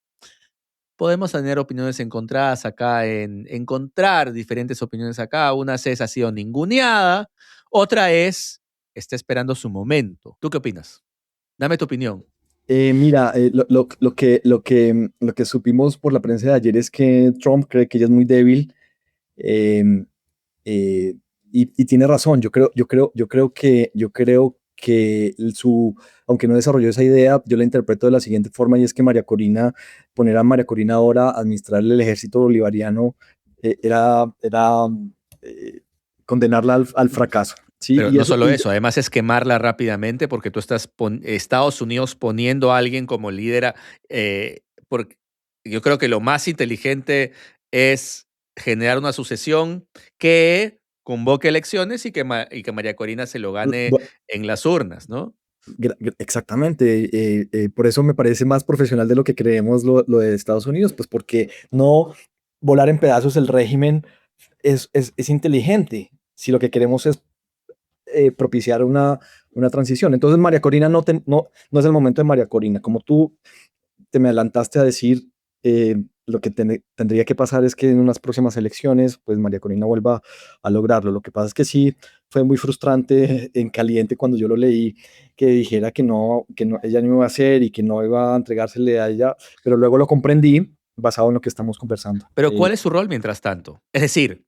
podemos tener opiniones encontradas acá, en encontrar diferentes opiniones acá. Una es ha sido ninguneada, otra es está esperando su momento. ¿Tú qué opinas? Dame tu opinión. Mira, lo que supimos por la prensa de ayer es que Trump cree que ella es muy débil, em, y tiene razón. Yo creo que aunque no desarrolló esa idea, yo la interpreto de la siguiente forma, y es que poner a María Corina ahora a administrar el ejército bolivariano, era eh, condenarla al fracaso. ¿Sí? Pero Y no eso, solo eso, además es quemarla rápidamente porque tú estás Estados Unidos poniendo a alguien como líder. Porque yo creo que lo más inteligente es generar una sucesión que convoque elecciones y que María Corina se lo gane en las urnas, ¿no? Exactamente. Por eso me parece más profesional de lo que creemos lo de Estados Unidos, pues porque no volar en pedazos el régimen es inteligente si lo que queremos es propiciar una transición. Entonces, María Corina no es el momento de María Corina. Como tú te me adelantaste a decir, lo que tendría que pasar es que en unas próximas elecciones, pues María Corina vuelva a lograrlo. Lo que pasa es que sí fue muy frustrante en caliente cuando yo lo leí, que dijera que no, ella no iba a hacer y que no iba a entregársele a ella, pero luego lo comprendí basado en lo que estamos conversando. Pero ¿cuál es su rol mientras tanto? Es decir,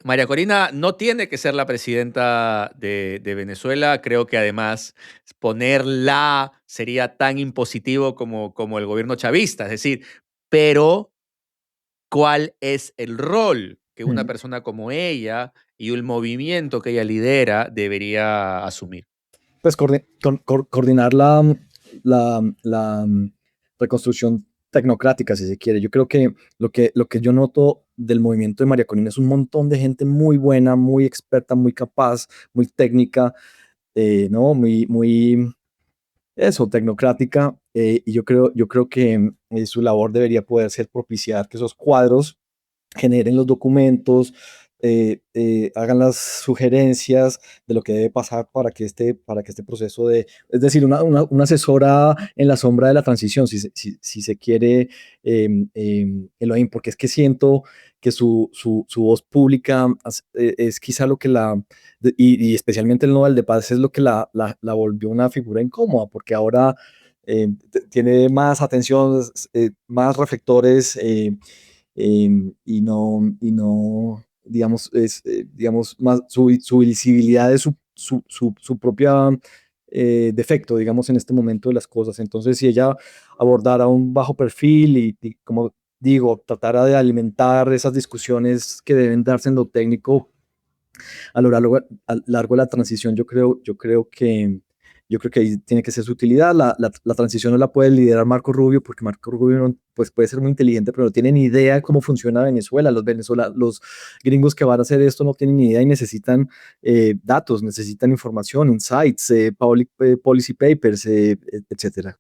María Corina no tiene que ser la presidenta de Venezuela. Creo que además ponerla sería tan impositivo como el gobierno chavista. Es decir, pero ¿cuál es el rol que una Mm. persona como ella y el movimiento que ella lidera debería asumir? Pues coordinar la reconstrucción tecnocrática, si se quiere. Yo creo que lo que yo noto del movimiento de María Corina es un montón de gente muy buena, muy experta, muy capaz, muy técnica, ¿no? Muy, eso, tecnocrática. Y yo creo que su labor debería poder ser propiciar que esos cuadros generen los documentos, hagan las sugerencias de lo que debe pasar para que este proceso es decir, una asesora en la sombra de la transición, si se quiere, Elohim, porque es que siento que su voz pública es quizá lo que y especialmente el Nobel de Paz es lo que la volvió una figura incómoda, porque ahora tiene más atención, más reflectores, y no, digamos, digamos, más su visibilidad es su propia defecto, digamos, en este momento de las cosas. Entonces, si ella abordara un bajo perfil y como digo, tratara de alimentar esas discusiones que deben darse en lo técnico a lo largo de la transición, yo creo que ahí tiene que ser su utilidad. La transición no la puede liderar Marco Rubio, porque Marco Rubio pues puede ser muy inteligente, pero no tiene ni idea de cómo funciona Venezuela. Los gringos que van a hacer esto no tienen ni idea y necesitan datos, necesitan información, insights, policy papers, etcétera.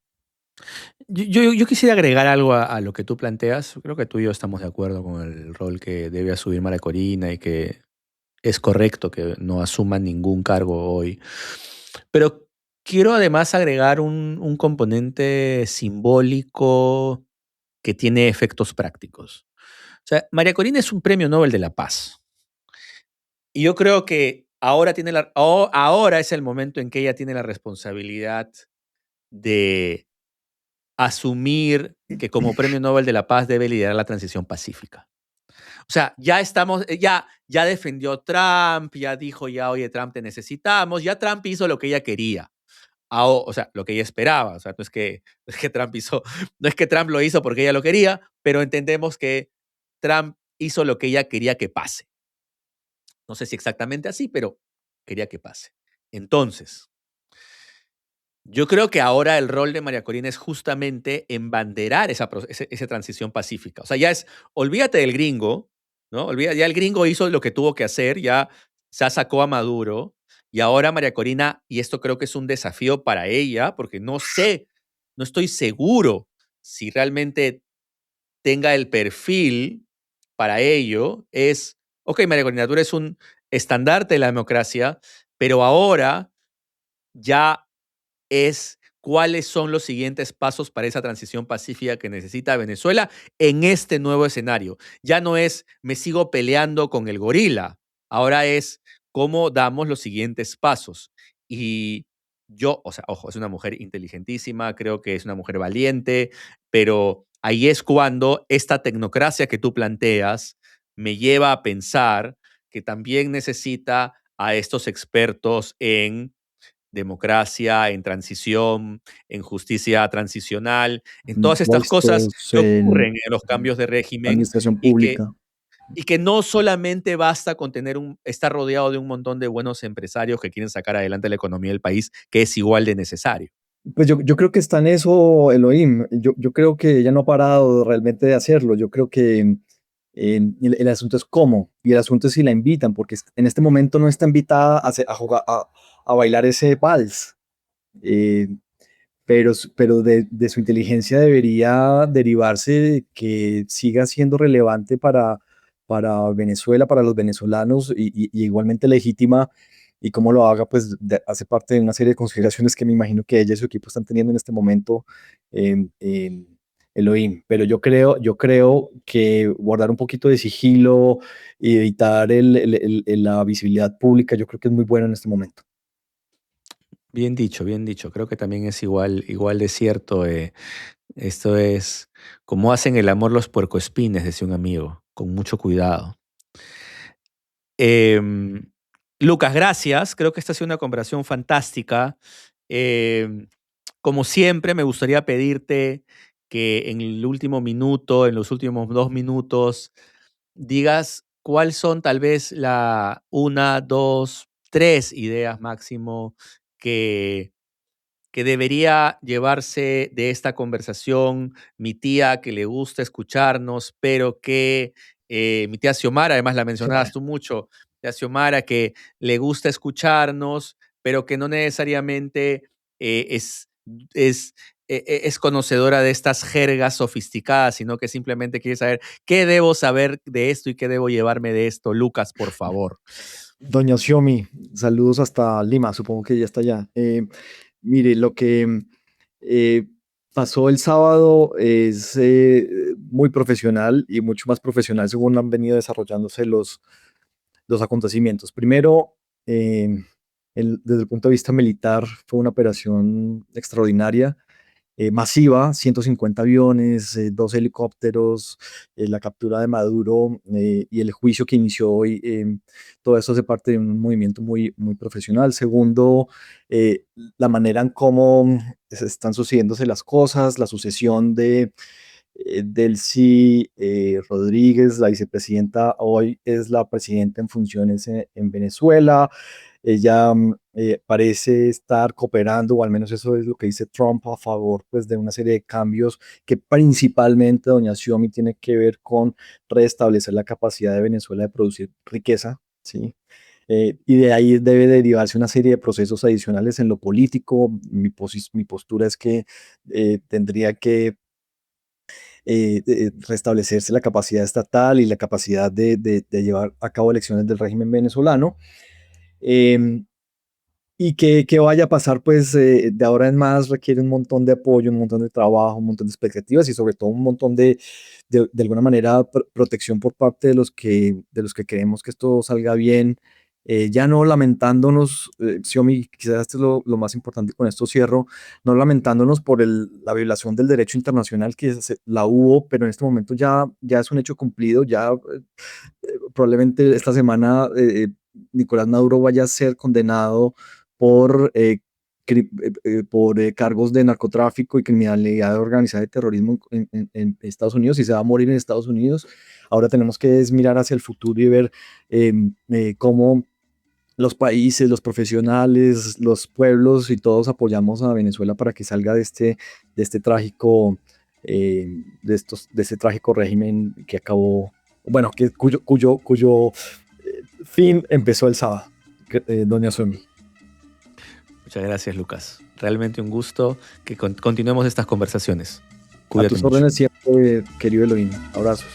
Yo quisiera agregar algo a lo que tú planteas. Creo que tú y yo estamos de acuerdo con el rol que debe asumir María Corina y que es correcto que no asuma ningún cargo hoy. Pero quiero además agregar un componente simbólico que tiene efectos prácticos. O sea, María Corina es un premio Nobel de la Paz. Y yo creo que ahora es el momento en que ella tiene la responsabilidad de asumir que como premio Nobel de la Paz debe liderar la transición pacífica. O sea, ya estamos, ya defendió a Trump, ya dijo, ya, oye, Trump, te necesitamos, ya Trump hizo lo que ella quería. O sea, lo que ella esperaba. O sea, no es que Trump hizo, no es que Trump lo hizo porque ella lo quería, pero entendemos que Trump hizo lo que ella quería que pase. No sé si exactamente así, pero quería que pase. Entonces, yo creo que ahora el rol de María Corina es justamente embanderar esa transición pacífica. O sea, ya es, olvídate del gringo, ¿no? Ya el gringo hizo lo que tuvo que hacer, ya se sacó a Maduro, y ahora María Corina, y esto creo que es un desafío para ella, porque no sé, no estoy seguro si realmente tenga el perfil para ello, es, ok, María Corina, tú eres un estandarte de la democracia, pero ahora ya es cuáles son los siguientes pasos para esa transición pacífica que necesita Venezuela en este nuevo escenario. Ya no es me sigo peleando con el gorila, ahora es cómo damos los siguientes pasos. Y yo, o sea, ojo, es una mujer inteligentísima, creo que es una mujer valiente, pero ahí es cuando esta tecnocracia que tú planteas me lleva a pensar que también necesita a estos expertos en democracia, en transición, en justicia transicional, en todas estas cosas Impuestos, que ocurren en en los cambios de régimen administración y que, pública. y que no solamente basta con estar rodeado de un montón de buenos empresarios que quieren sacar adelante la economía del país, que es igual de necesario. Pues yo creo que está en eso, Elohim. Yo creo que ella no ha parado realmente de hacerlo. Yo creo que el asunto es cómo, y el asunto es si la invitan, porque en este momento no está invitada a jugar, a bailar ese vals. Eh, pero de su inteligencia debería derivarse que siga siendo relevante para Venezuela, para los venezolanos, y igualmente legítima, y cómo lo haga, pues hace parte de una serie de consideraciones que me imagino que ella y su equipo están teniendo en este momento, en Elohim. Pero yo creo que guardar un poquito de sigilo y evitar la visibilidad pública, yo creo que es muy bueno en este momento. Bien dicho, bien dicho. Creo que también es igual de cierto. Esto es como hacen el amor los puercoespines, decía un amigo, con mucho cuidado. Em, Lucas, gracias. Creo que esta ha sido una conversación fantástica. Em, Como siempre, me gustaría pedirte que en el último minuto, en los últimos 2 minutos, digas cuáles son tal vez la una, dos, tres ideas máximo que debería llevarse de esta conversación mi tía que le gusta escucharnos, pero que mi tía Xiomara, además la mencionabas tú mucho, tía Xiomara que le gusta escucharnos, pero que no necesariamente eh, es, es, es conocedora de estas jergas sofisticadas, sino que simplemente quiere saber qué debo saber de esto y qué debo llevarme de esto. Lucas, por favor. Doña Xiomi, saludos hasta Lima, supongo que ya está allá. Mire, lo que eh, pasó el sábado es muy profesional y mucho más profesional según han venido desarrollándose los acontecimientos. Primero, eh, desde el punto de vista militar, fue una operación extraordinaria, masiva, 150 aviones, 2 helicópteros, la captura de Maduro, y el juicio que inició hoy. Todo eso hace parte de un movimiento muy, muy profesional. Segundo, la manera en cómo se están sucediéndose las cosas, la sucesión de Delcy Rodríguez, la vicepresidenta, hoy es la presidenta en funciones en Venezuela. Ella parece estar cooperando, o al menos eso es lo que dice Trump, a favor, pues, de una serie de cambios que principalmente, doña Xiomi, tiene que ver con restablecer la capacidad de Venezuela de producir riqueza, ¿sí? Y de ahí debe derivarse una serie de procesos adicionales en lo político. Mi postura es que tendría que restablecerse la capacidad estatal y la capacidad de llevar a cabo elecciones del régimen venezolano. Em, y que vaya a pasar, pues, de ahora en más requiere un montón de apoyo, un montón de trabajo, un montón de expectativas, y sobre todo un montón de alguna manera, protección por parte de los que queremos que esto salga bien. Ya no lamentándonos, Xiomi, quizás esto es lo más importante, y con esto cierro, no lamentándonos por la violación del derecho internacional, que la hubo, pero en este momento ya es un hecho cumplido. Ya probablemente esta semana Nicolás Maduro vaya a ser condenado por, cargos de narcotráfico y criminalidad organizada, de terrorismo en Estados Unidos, y se va a morir en Estados Unidos. Ahora tenemos que es mirar hacia el futuro y ver cómo los países, los profesionales, los pueblos y todos apoyamos a Venezuela para que salga de este trágico, de este trágico régimen que acabó, bueno, cuyo fin empezó el sábado, doña Somi. Muchas gracias, Lucas. Realmente un gusto que continuemos estas conversaciones. A Cuídate tus mucho. órdenes siempre, querido Elohim. Abrazos.